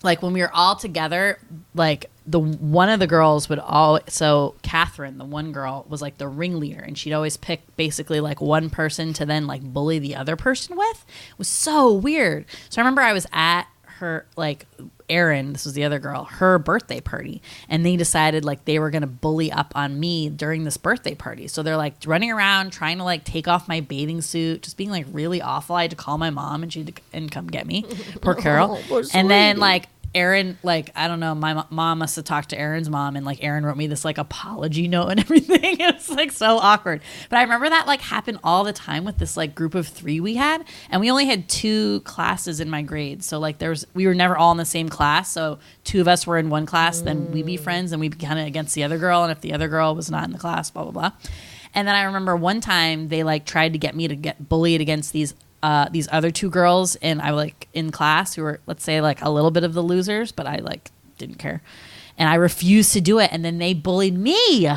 like when we were all together, like one of the girls would so Catherine, the one girl, was like the ringleader, and she'd always pick basically like one person to then like bully the other person with. It was so weird. So I remember I was at her, like Erin, this was the other girl, her birthday party, and they decided like they were gonna bully up on me during this birthday party. So they're like running around trying to like take off my bathing suit, just being like really awful. I had to call my mom, and she'd come get me. Poor Carol. And then like Erin, like, I don't know, my mom must have talked to Erin's mom, and like Erin wrote me this like apology note and everything. It was like so awkward. But I remember that like happened all the time with this like group of 3 we had, and we only had 2 classes in my grade. So like we were never all in the same class. So 2 of us were in one class, then we'd be friends, and we'd be kind of against the other girl. And if the other girl was not in the class, blah, blah, blah. And then I remember one time they like tried to get me to get bullied against these other 2 girls, and I like in class who were, let's say, like a little bit of the losers, but I like didn't care, and I refused to do it, and then they bullied me.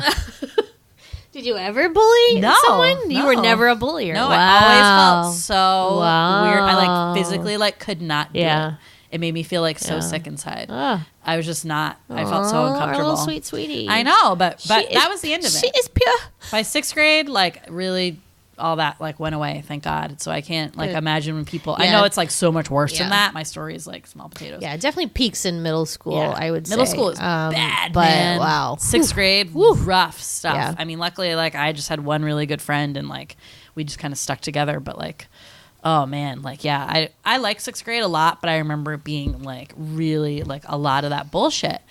Did you ever bully someone? You were never a bullier. No, wow. I always felt so weird. I like physically like could not do it. It made me feel like so sick inside. I was just not. I felt so uncomfortable. Our little sweet sweetie. I know, but that was the end of it. She is pure. By 6th grade, like really. All that like went away, thank God. So I can't like imagine when people. I know it's like so much worse than that. My story is like small potatoes. Yeah, it definitely peaks in middle school. I would say middle school is bad, but man. Wow, 6th grade, rough stuff. Yeah. I mean, luckily, like I just had one really good friend, and like we just kind of stuck together. But like, oh man, like I like 6th grade a lot, but I remember it being like really like a lot of that bullshit,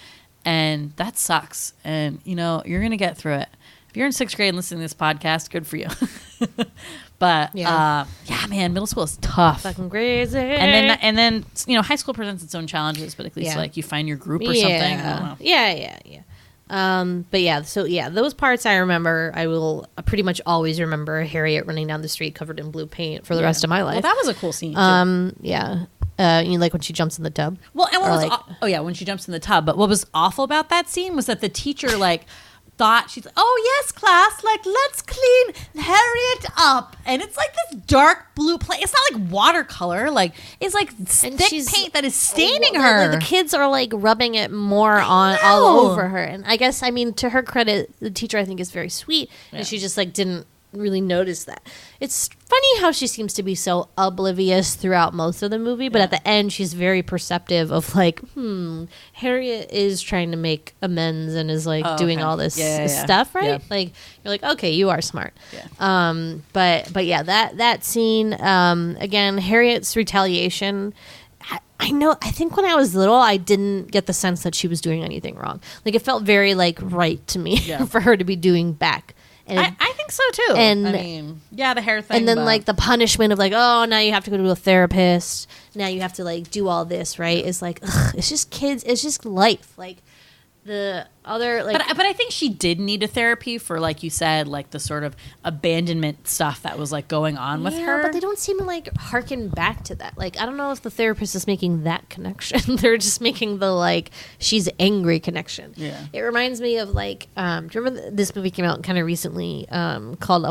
and that sucks. And you know, you're gonna get through it. If you're in 6th grade and listening to this podcast, good for you. But man, middle school is tough. Fucking crazy. And then you know, high school presents its own challenges, but at least like you find your group or something. I don't know. Yeah. But yeah, so yeah, those parts I remember. I will pretty much always remember Harriet running down the street covered in blue paint for the rest of my life. Well, that was a cool scene too. Yeah. You like when she jumps in the tub? Well, and when she jumps in the tub. But what was awful about that scene was that the teacher like thought, she's like, oh yes, class, like let's clean Harriet up, and it's like this dark blue play. It's not like watercolor, like it's like thick paint that is staining her. The kids are like rubbing it more on all over her, and I guess, I mean, to her credit, the teacher I think is very sweet, and she just like didn't really notice that. It's funny how she seems to be so oblivious throughout most of the movie, but at the end she's very perceptive of like, Harriet is trying to make amends and is like doing all this stuff, right? Like you're like, okay, you are smart. But yeah, that scene, again, Harriet's retaliation, I think when I was little, I didn't get the sense that she was doing anything wrong. Like it felt very like right to me for her to be doing back. And I think think so too. And I mean, yeah, the hair thing. and then but- like the punishment of like, oh, now you have to go to a therapist. Now you have to like do all this, right? It's like, ugh, it's just kids. It's just life. Like the other like. But I think she did need a therapy for, like you said, like the sort of abandonment stuff that was like going on with her. But they don't seem to like harken back to that. Like, I don't know if the therapist is making that connection. They're just making the like she's angry connection. Yeah. It reminds me of like, do you remember this movie came out kind of recently called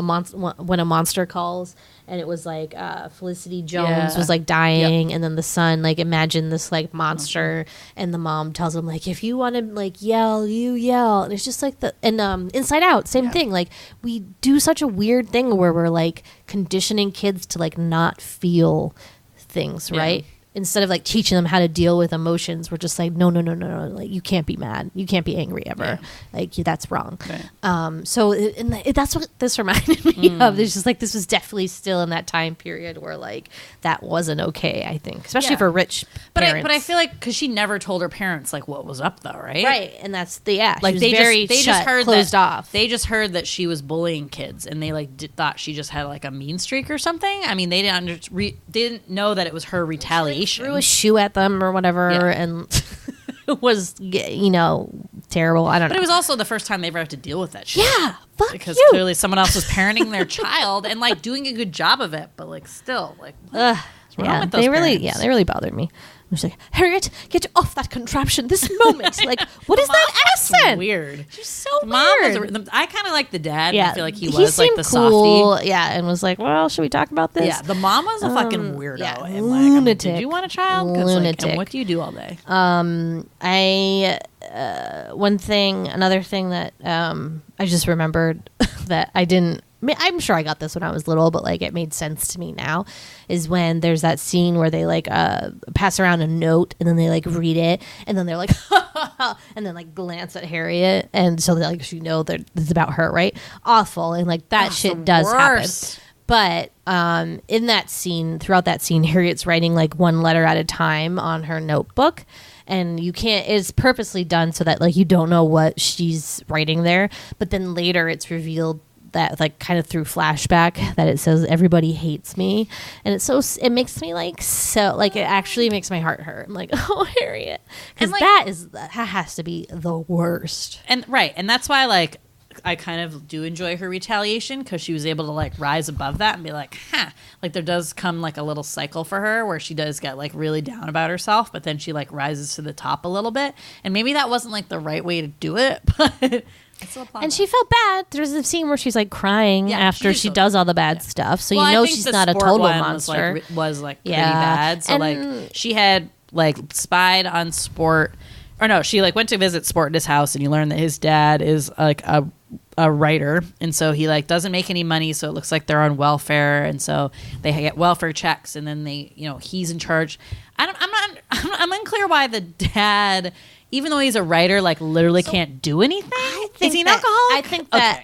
When a Monster Calls, and it was like Felicity Jones was like dying, and then the son like imagined this like monster, and the mom tells him like, if you want to like yell, you yell, and it's just like Inside Out, same thing. Like we do such a weird thing where we're like conditioning kids to like not feel things, right? Instead of like teaching them how to deal with emotions, we're just like, no, like you can't be mad, you can't be angry ever, like that's wrong. So that's what this reminded me of. It's just like this was definitely still in that time period where like that wasn't okay, I think, especially for rich parents. But I feel like because she never told her parents like what was up though, right? And that's like Like they just heard closed that, off. They just heard that she was bullying kids, and they like thought she just had like a mean streak or something. I mean, they didn't know that it was her retaliation. Threw a shoe at them or whatever, and it was terrible. I don't know. But it was also the first time they ever had to deal with that shit. Yeah, fuck because you. clearly someone else was parenting their child and like doing a good job of it, but like still like what's wrong with those they parents? really bothered me. I was like, Harriet, get off that contraption this moment. Like, what is that accent? Weird. She's so Mom I kind of like the dad. Yeah, I feel like he was like seemed the cool, softie. Yeah, and was like, well, should we talk about this? Yeah, the mom was a fucking weirdo. yeah, And like, I mean, lunatic. did you want a child? 'Cause, Lunatic. Like, and what do you do all day? Another thing that I just remembered that I didn't. I'm sure I got this when I was little, but like it made sense to me now, is when there's that scene where they like pass around a note and then they like read it and then they're like and then like glance at Harriet, and so they like that it's about her, right? Awful, and like that shit does happen. But in that scene, throughout that scene, Harriet's writing like one letter at a time on her notebook. And you can't, it's purposely done so that like you don't know what she's writing there. But then later it's revealed that like kind of through flashback that it says everybody hates me. And it makes me like, so like it actually makes my heart hurt. I'm like, oh, Harriet. Because like, that has to be the worst. And that's why like I kind of do enjoy her retaliation, because she was able to like rise above that and be like, like there does come like a little cycle for her where she does get like really down about herself, but then she like rises to the top a little bit. And maybe that wasn't like the right way to do it, but I still applaud And that. she felt bad. There's a scene where she's like crying after she does all the bad stuff. So Well, you know I think she's the not a sport total one monster. was like pretty Yeah. bad. So And- like she had like spied on Sport, or no, she like went to visit Sport at his house, and you learn that his dad is like a writer, and so he like doesn't make any money, so it looks like they're on welfare, and so they get welfare checks, and then they, he's in charge. I'm unclear why the dad, even though he's a writer, like literally can't do anything. Is he an alcoholic?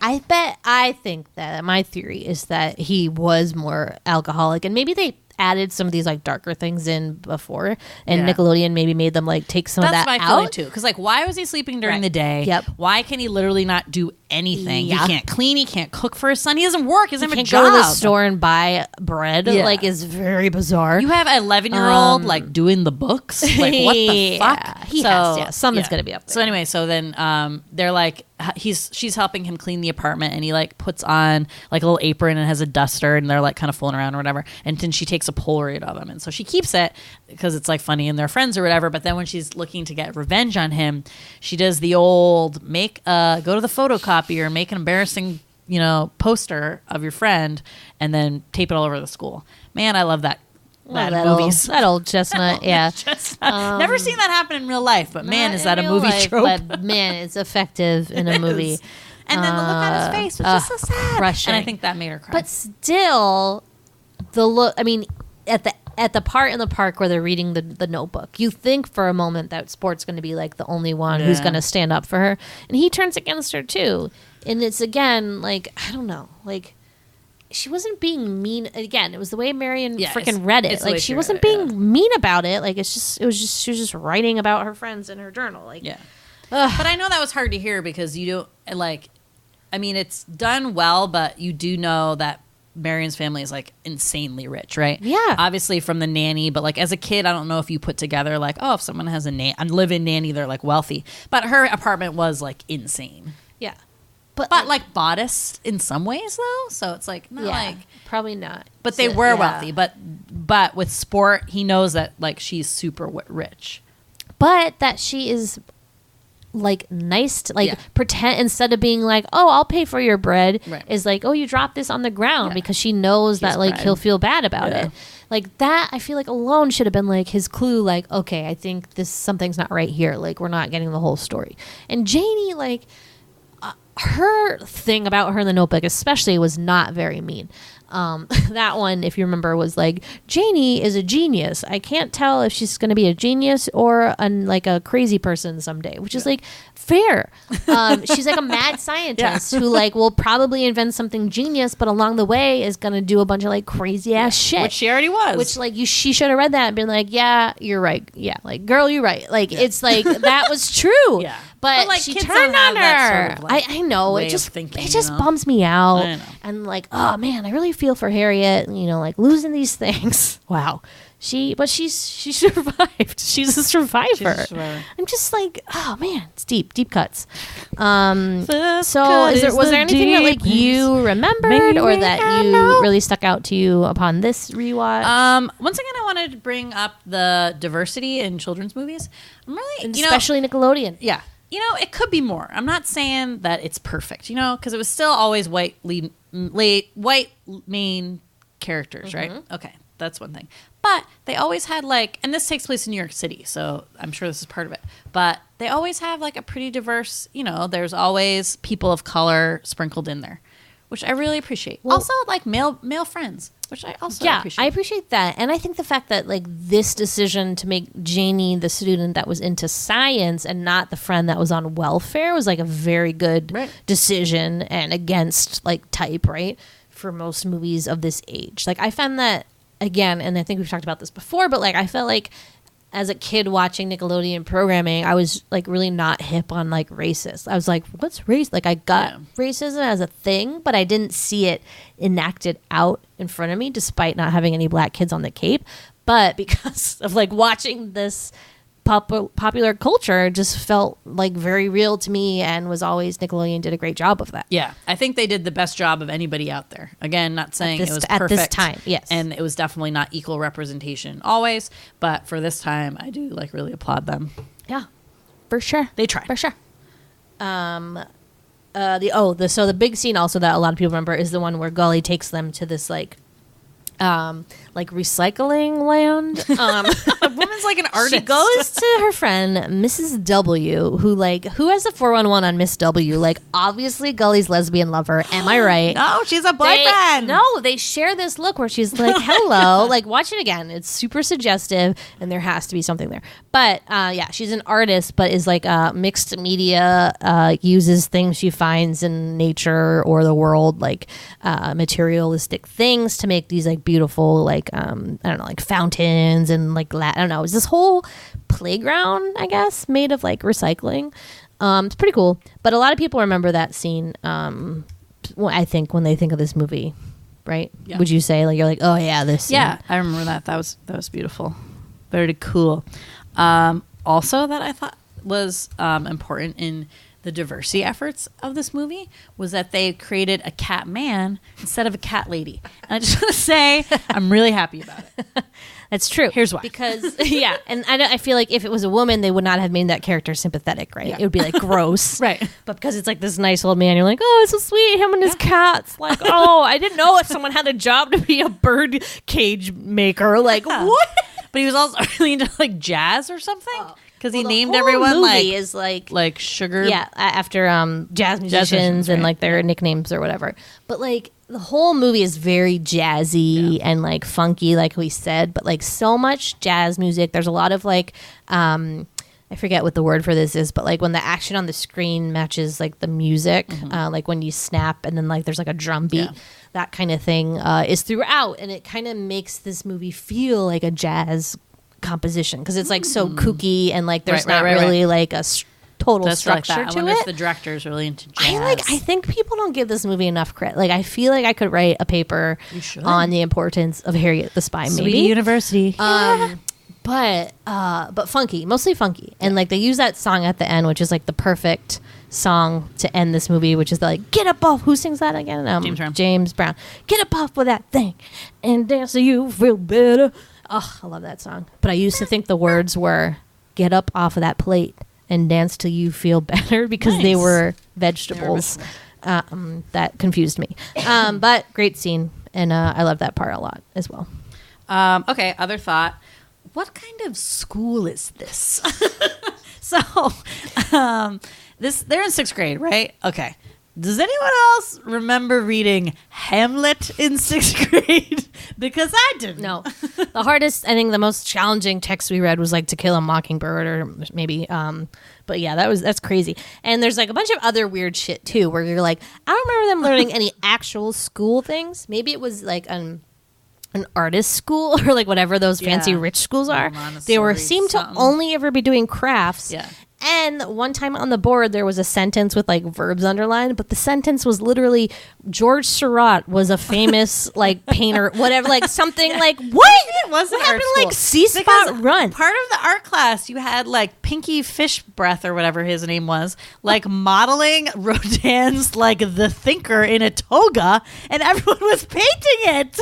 I think that my theory is that he was more alcoholic, and maybe they added some of these like darker things in before, and Nickelodeon maybe made them like take some of that That's my feeling out too. Because like, why was he sleeping during Right. the day? Yep. Why can he literally not do anything? Yeah. He can't clean. He can't cook for his son. He doesn't work. He doesn't have a Can't job. go to the store and buy bread. Yeah. Like, is very bizarre. You have an 11-year-old like doing the books. Like, what the fuck? Yeah, he has to. Something's gonna be up there. So anyway, so then they're like, she's helping him clean the apartment, and he like puts on like a little apron and has a duster, and they're like kind of fooling around or whatever. And then she takes a Polaroid of him, and so she keeps it because it's like funny and they're friends or whatever. But then when she's looking to get revenge on him, she does the old go to the photocopier and make an embarrassing poster of your friend, and then tape it all over the school. Man, I love that. Movies. That old chestnut, yeah. Never seen that happen in real life, but man, is that a movie trope? But man, it's effective in a movie. And then the look on his face was just so sad. Crushing. And I think that made her cry. But still, the look. I mean, at the part in the park where they're reading the notebook, you think for a moment that Sport's going to be like the only one who's going to stand up for her, and he turns against her too. And it's again like, I don't know, like she wasn't being mean. Again, it was the way Marion freaking read it. Like she wasn't being mean about it. Like she was just writing about her friends in her journal. Like But I know that was hard to hear because you don't like. I mean, it's done well, but you do know that Marion's family is like insanely rich, right? Yeah. Obviously from the nanny, but like as a kid, I don't know if you put together like, oh, if someone has a live-in nanny, they're like wealthy. But her apartment was like insane. Yeah. But like modest in some ways though. So it's like not like probably not. But they were wealthy. But with sport, he knows that like she's super rich. But that she is like nice to like pretend instead of being like, oh, I'll pay for your bread, is like, oh, you dropped this on the ground because she knows that like he'll feel bad about it. Like that, I feel like alone should have been like his clue. Like, okay, I think something's not right here. Like we're not getting the whole story. And Janie, like. Her thing about her in the Notebook especially was not very mean. That one, if you remember, was like, Janie is a genius. I can't tell if she's going to be a genius or like a crazy person someday, which is like fair. She's like a mad scientist who like will probably invent something genius, but along the way is going to do a bunch of like crazy ass shit. Which she already was. Which like she should have read that and been like, yeah, you're right. Yeah, like girl, you're right. Like it's like that was true. But like, she kids turned don't on have that her. sort of, like, I know way it of just thinking, it just you know? bums me out. I know. And like, oh man, I really feel for Harriet. You know, like losing these things. Wow. She survived. She's a survivor. I'm just like, oh man, it's deep cuts. So was there anything that like you remembered or that you really stuck out to you upon this rewatch? Once again, I wanted to bring up the diversity in children's movies. I'm really, especially Nickelodeon. Yeah. You know, it could be more. I'm not saying that it's perfect, you know, because it was still always white main characters, right? Okay, that's one thing. But they always had like, and this takes place in New York City, so I'm sure this is part of it. But they always have like a pretty diverse, you know, there's always people of color sprinkled in there, which I really appreciate. Well, also, like male friends, which I also appreciate. I appreciate that. And I think the fact that like this decision to make Janie the student that was into science and not the friend that was on welfare was like a very good decision and against like type, right? For most movies of this age. Like I found that, again, and I think we've talked about this before, but like I felt like as a kid watching Nickelodeon programming, I was like really not hip on like racist. I was like, what's race? Like I got racism as a thing, but I didn't see it enacted out in front of me despite not having any black kids on the Cape. But because of like watching this popular culture, it just felt like very real to me and was always Nickelodeon did a great job of that. Yeah, I think they did the best job of anybody out there. Again, not saying it was perfect. At this time, yes. And it was definitely not equal representation always, but for this time, I do like really applaud them. Yeah, for sure. They tried. For sure. So the big scene also that a lot of people remember is the one where Golly takes them to this like recycling land. A woman's like an artist. She goes to her friend Mrs. W, who has a 411 on Miss W. Like obviously Gully's lesbian lover. Am I right? No, she's a boyfriend. They share this look where she's like, "Hello." Like watch it again. It's super suggestive, and there has to be something there. But she's an artist, but is like mixed media. Uses things she finds in nature or the world, like materialistic things, to make these like beautiful like I don't know, like fountains and like I don't know, it's this whole playground, I guess, made of like recycling. It's pretty cool, but a lot of people remember that scene. I think when they think of this movie, right? Yeah. Would you say like you're like, oh yeah, this scene. Yeah, I remember that. That was beautiful, very cool. Also, that I thought was important in the diversity efforts of this movie was that they created a cat man instead of a cat lady. And I just want to say, I'm really happy about it. That's true. Here's why. Because, and I feel like if it was a woman, they would not have made that character sympathetic, right? Yeah. It would be like gross. Right. But because it's like this nice old man, you're like, oh, it's so sweet, him and his cats. Like, oh, I didn't know if someone had a job to be a bird cage maker. Like, what? But he was also really into like jazz or something. Because he named the whole everyone movie is like sugar. Yeah, after jazz musicians and like their nicknames or whatever. But like the whole movie is very jazzy and like funky, like we said. But like so much jazz music. There's a lot of like I forget what the word for this is, but like when the action on the screen matches like the music, like when you snap and then like there's like a drum beat. Yeah. That kind of thing is throughout, and it kind of makes this movie feel like a jazz composition because it's like so kooky and like there's not really like a total Just like structure that. I to wonder it. if the director is really into jazz. I think people don't give this movie enough credit. Like, I feel like I could write a paper on the importance of Harriet the Spy. Sweetie Maybe University. but funky, mostly funky, and like they use that song at the end, which is like the perfect song to end this movie, which is the, like, get up off. Who sings that again? James Brown. Get up off with that thing and dance so you feel better. Oh, I love that song. But I used to think the words were get up off of that plate and dance till you feel better because they were vegetables. That confused me. But great scene, and I love that part a lot as well. Okay, other thought. What kind of school is this? So, they're in 6th grade, right? Okay. Does anyone else remember reading Hamlet in 6th grade? Because I didn't. No. The hardest, I think the most challenging text we read was like To Kill a Mockingbird or maybe. But yeah, that's crazy. And there's like a bunch of other weird shit too where you're like, I don't remember them learning any actual school things. Maybe it was like an artist school or like whatever those fancy rich schools are. They seemed to only ever be doing crafts. Yeah. And one time on the board, there was a sentence with like verbs underlined, but the sentence was literally George Seurat was a famous like painter, whatever, like something like what? It wasn't what happened art like school. C-Spot Run? Part of the art class, you had like Pinky Fish Breath or whatever his name was, like modeling Rodin's like The Thinker in a toga, and everyone was painting it.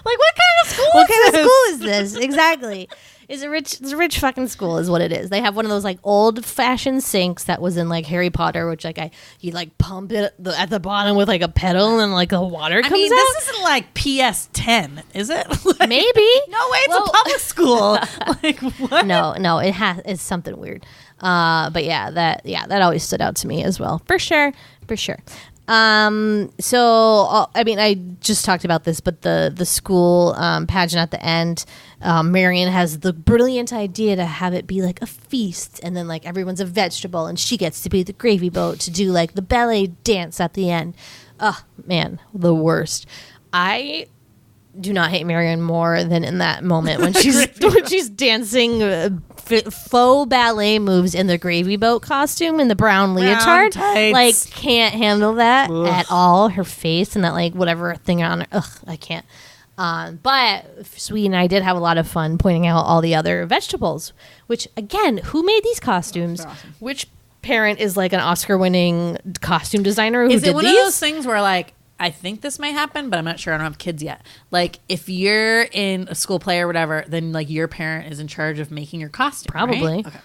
Like, what kind of school What is kind this? of school is this? Exactly. It's a rich fucking school is what it is. They have one of those like old fashioned sinks that was in like Harry Potter, which like you like pump it at the bottom with like a pedal and like the water comes out. This isn't like PS10, is it? Like, Maybe. No way, it's a public school. Like, what? No, it's something weird. But yeah, that always stood out to me as well. For sure. So I mean, I just talked about this, but the school pageant at the end, Marion has the brilliant idea to have it be like a feast, and then like everyone's a vegetable, and she gets to be the gravy boat to do like the ballet dance at the end. Oh man, the worst. I do not hate Marion more than in that moment when she's dancing faux ballet moves in the gravy boat costume in the brown leotard. Tights. Like, can't handle that at all. Her face and that like whatever thing on her. Ugh, I can't. But Sweet and I did have a lot of fun pointing out all the other vegetables. Which again, who made these costumes? Awesome. Which parent is like an Oscar-winning costume designer who Is did it one these? of those things where like, I think this may happen, but I'm not sure. I don't have kids yet. Like, if you're in a school play or whatever, then like your parent is in charge of making your costume. Probably. Right? Okay.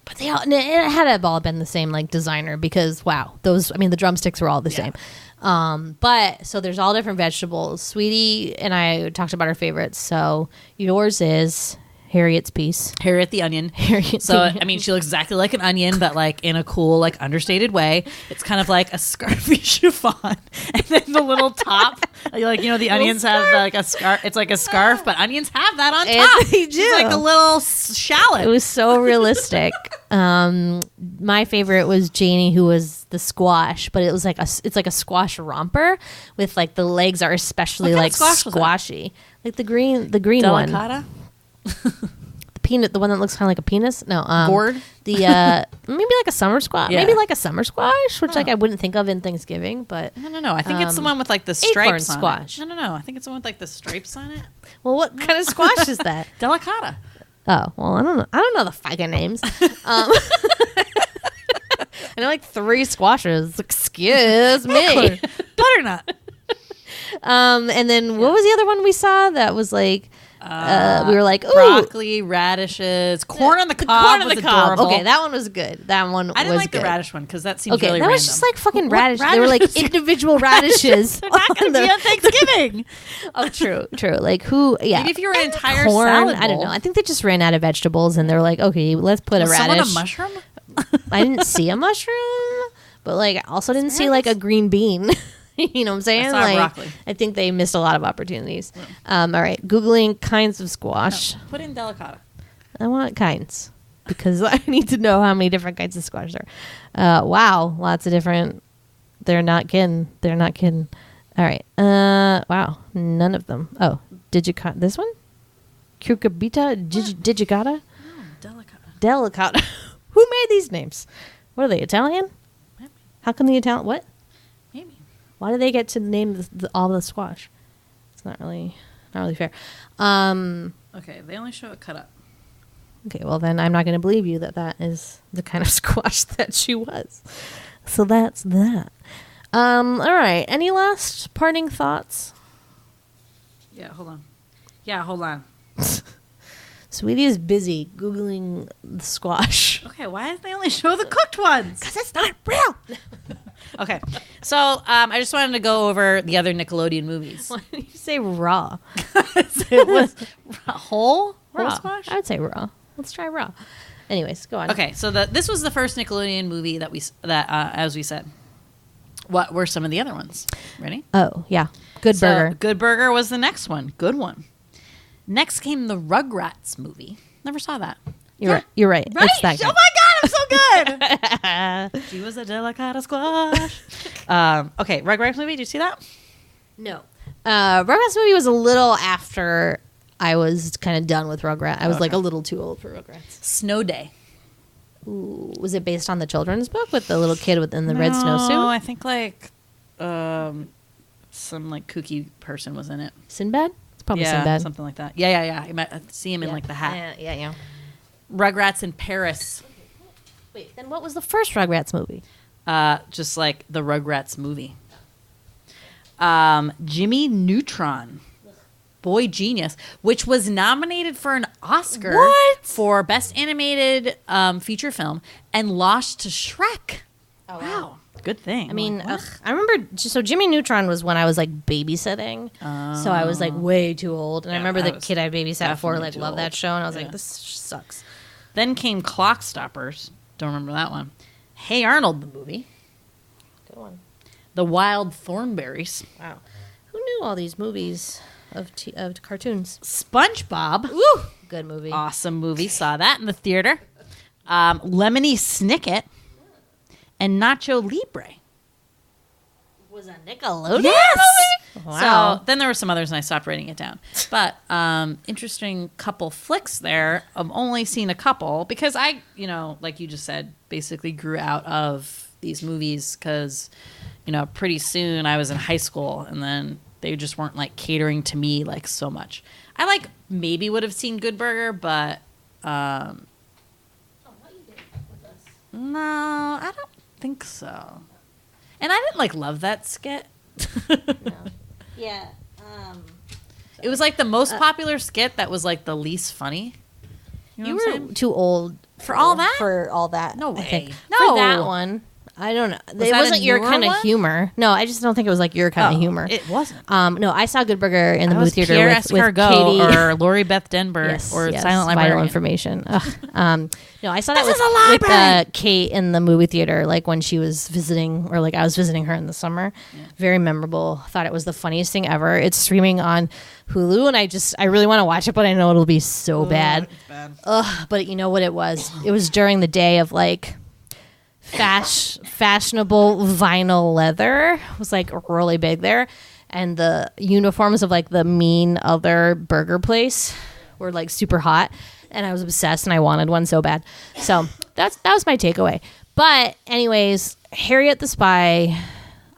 But it had to have all been the same like designer because the drumsticks were all the same. But so there's all different vegetables. Sweetie and I talked about our favorites. So yours is Harriet's piece. Harriet the onion. I mean, she looks exactly like an onion, but like in a cool, like understated way. It's kind of like a scarfy chiffon, and then the little top, like the onions have like a scarf. It's like a scarf, but onions have that on top. They do. She's like a little shallot. It was so realistic. My favorite was Janie, who was the squash, but it was like it's like a squash romper with like the legs are especially like squashy, like the green one. Delicata? The peanut, the one that looks kind of like a penis. No, gourd. The maybe like a summer squash. Yeah. Maybe like a summer squash, which like I wouldn't think of in Thanksgiving. But No. I think it's the one with like the stripes on squash. it. No. I think it's the one with like the stripes on it. Well, what kind of squash is that? Delicata. Oh, well, I don't know. I don't know the fucking names. I know like 3 squashes. Excuse me. Butternut. And then what was the other one we saw that was like we were like, ooh, broccoli, radishes, corn on the cob. Corn on the was cob. adorable. Okay, that one was good. That one I didn't was like good. the radish one because that seems Okay, really that random. was just like fucking What radish. They were like radishes? individual radishes. They're not going to be on Thanksgiving. Oh, true. Like who? Yeah, Maybe if you were an entire corn. salad I don't bowl. know. I think they just ran out of vegetables and they're like, okay, let's put Was a someone radish. a mushroom? I didn't see a mushroom, but like I also didn't see like a green bean. You know what I'm saying? I saw like, broccoli. I think they missed a lot of opportunities. All right, Googling kinds of squash. No, put in delicata. I want kinds because I need to know how many different kinds of squash there are. Wow, lots of different. They're not kidding. All right. Wow, none of them. Oh, digicata. This one? Cucurbita digicata? Delicata. Delicata. Who made these names? What are they, Italian? Maybe. How come the Italian? What? Maybe. Why do they get to name all the squash? It's not really fair. Okay, they only show it cut up. Okay, well then I'm not going to believe you that is the kind of squash that she was. So that's that. All right. Any last parting thoughts? Yeah, hold on. Sweetie is busy Googling the squash. Okay, why did they only show the cooked ones? Because it's not real. Okay, so I just wanted to go over the other Nickelodeon movies. Why did you say raw? It was whole Raw. squash? I would say raw. Let's try raw. Anyways, go on. Okay, so this was the first Nickelodeon movie that as we said. What were some of the other ones? Ready? Oh, yeah. Good Burger. Good Burger was the next one. Good one. Next came the Rugrats movie. Never saw that. You're right. Right? It's that Oh good. my God, I'm so good. She was a delicata squash. Okay, Rugrats movie. Did you see that? No. Rugrats movie was a little after I was kind of done with Rugrats. I was like a little too old for Rugrats. Snow Day. Ooh, was it based on the children's book with the little kid within the red No, snowsuit? I think like some like kooky person was in it. Sinbad? It's probably Yeah, Sinbad. something like that. Yeah. You might see him in like the hat. Yeah. Rugrats in Paris. Wait, then what was the first Rugrats movie? Just like the Rugrats movie. Jimmy Neutron. Boy Genius, which was nominated for an Oscar for Best Animated Feature Film and lost to Shrek. Oh, wow. Good thing. I mean, I remember, so Jimmy Neutron was when I was like babysitting. So I was like way too old. And I remember the kid I babysat for like loved that show. And I was like, this sucks. Then came Clock Stoppers. Don't remember that one. Hey Arnold, the movie. Good one. The Wild Thornberries. Wow. Who knew all these movies of cartoons? SpongeBob. Woo! Good movie. Awesome movie. Saw that in the theater. Lemony Snicket. And Nacho Libre. Was a Nickelodeon Yes! movie? Wow. So then there were some others and I stopped writing it down. But interesting couple flicks there. I've only seen a couple because I, like you just said, basically grew out of these movies because, pretty soon I was in high school and then they just weren't like catering to me like so much. I like maybe would have seen Good Burger, but no, I don't think so. And I didn't like love that skit. Yeah. It was like the most popular skit that was like the least funny. You know You what I'm were saying? too old For all that? For all that. No I way. think. No. For that one. I don't know. It that a wasn't your newer kind of one? humor. No, I just don't think it was like your kind of humor. It wasn't. No, I saw Good Burger in the That movie was theater Pierre with Escargot Katie. or Lori Beth Denver or Silent Vital Librarian. Information. No, I saw that This is a with library! Kate in the movie theater, like when she was visiting, or like I was visiting her in the summer. Yeah. Very memorable. Thought it was the funniest thing ever. It's streaming on Hulu, and I really want to watch it, but I know it'll be so bad. It's bad. But you know what it was? It was during the day of like fashionable vinyl leather was like really big there, and the uniforms of like the mean other burger place were like super hot, and I was obsessed and I wanted one so bad. So that was my takeaway. But anyways, Harriet the Spy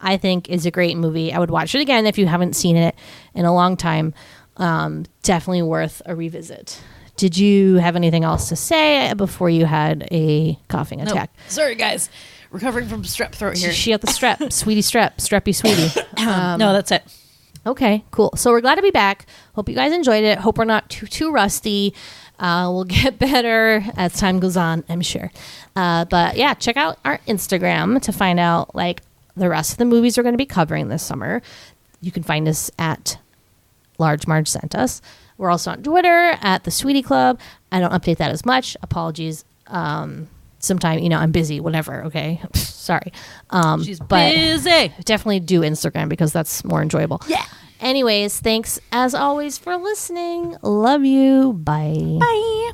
I think is a great movie. I would watch it again if you haven't seen it in a long time. Definitely worth a revisit. Did you have anything else to say before you had a coughing attack? No. Sorry, guys. Recovering from strep throat here. She had the strep. Sweetie strep. Streppy sweetie. No, that's it. Okay, cool. So we're glad to be back. Hope you guys enjoyed it. Hope we're not too rusty. We'll get better as time goes on, I'm sure. But yeah, check out our Instagram to find out like the rest of the movies we're going to be covering this summer. You can find us at Large Marge Sent Us. We're also on Twitter at the Sweetie Club. I don't update that as much. Apologies. Sometime, I'm busy, whatever. Okay. Sorry. She's busy. Definitely do Instagram because that's more enjoyable. Yeah. Anyways, thanks as always for listening. Love you. Bye. Bye.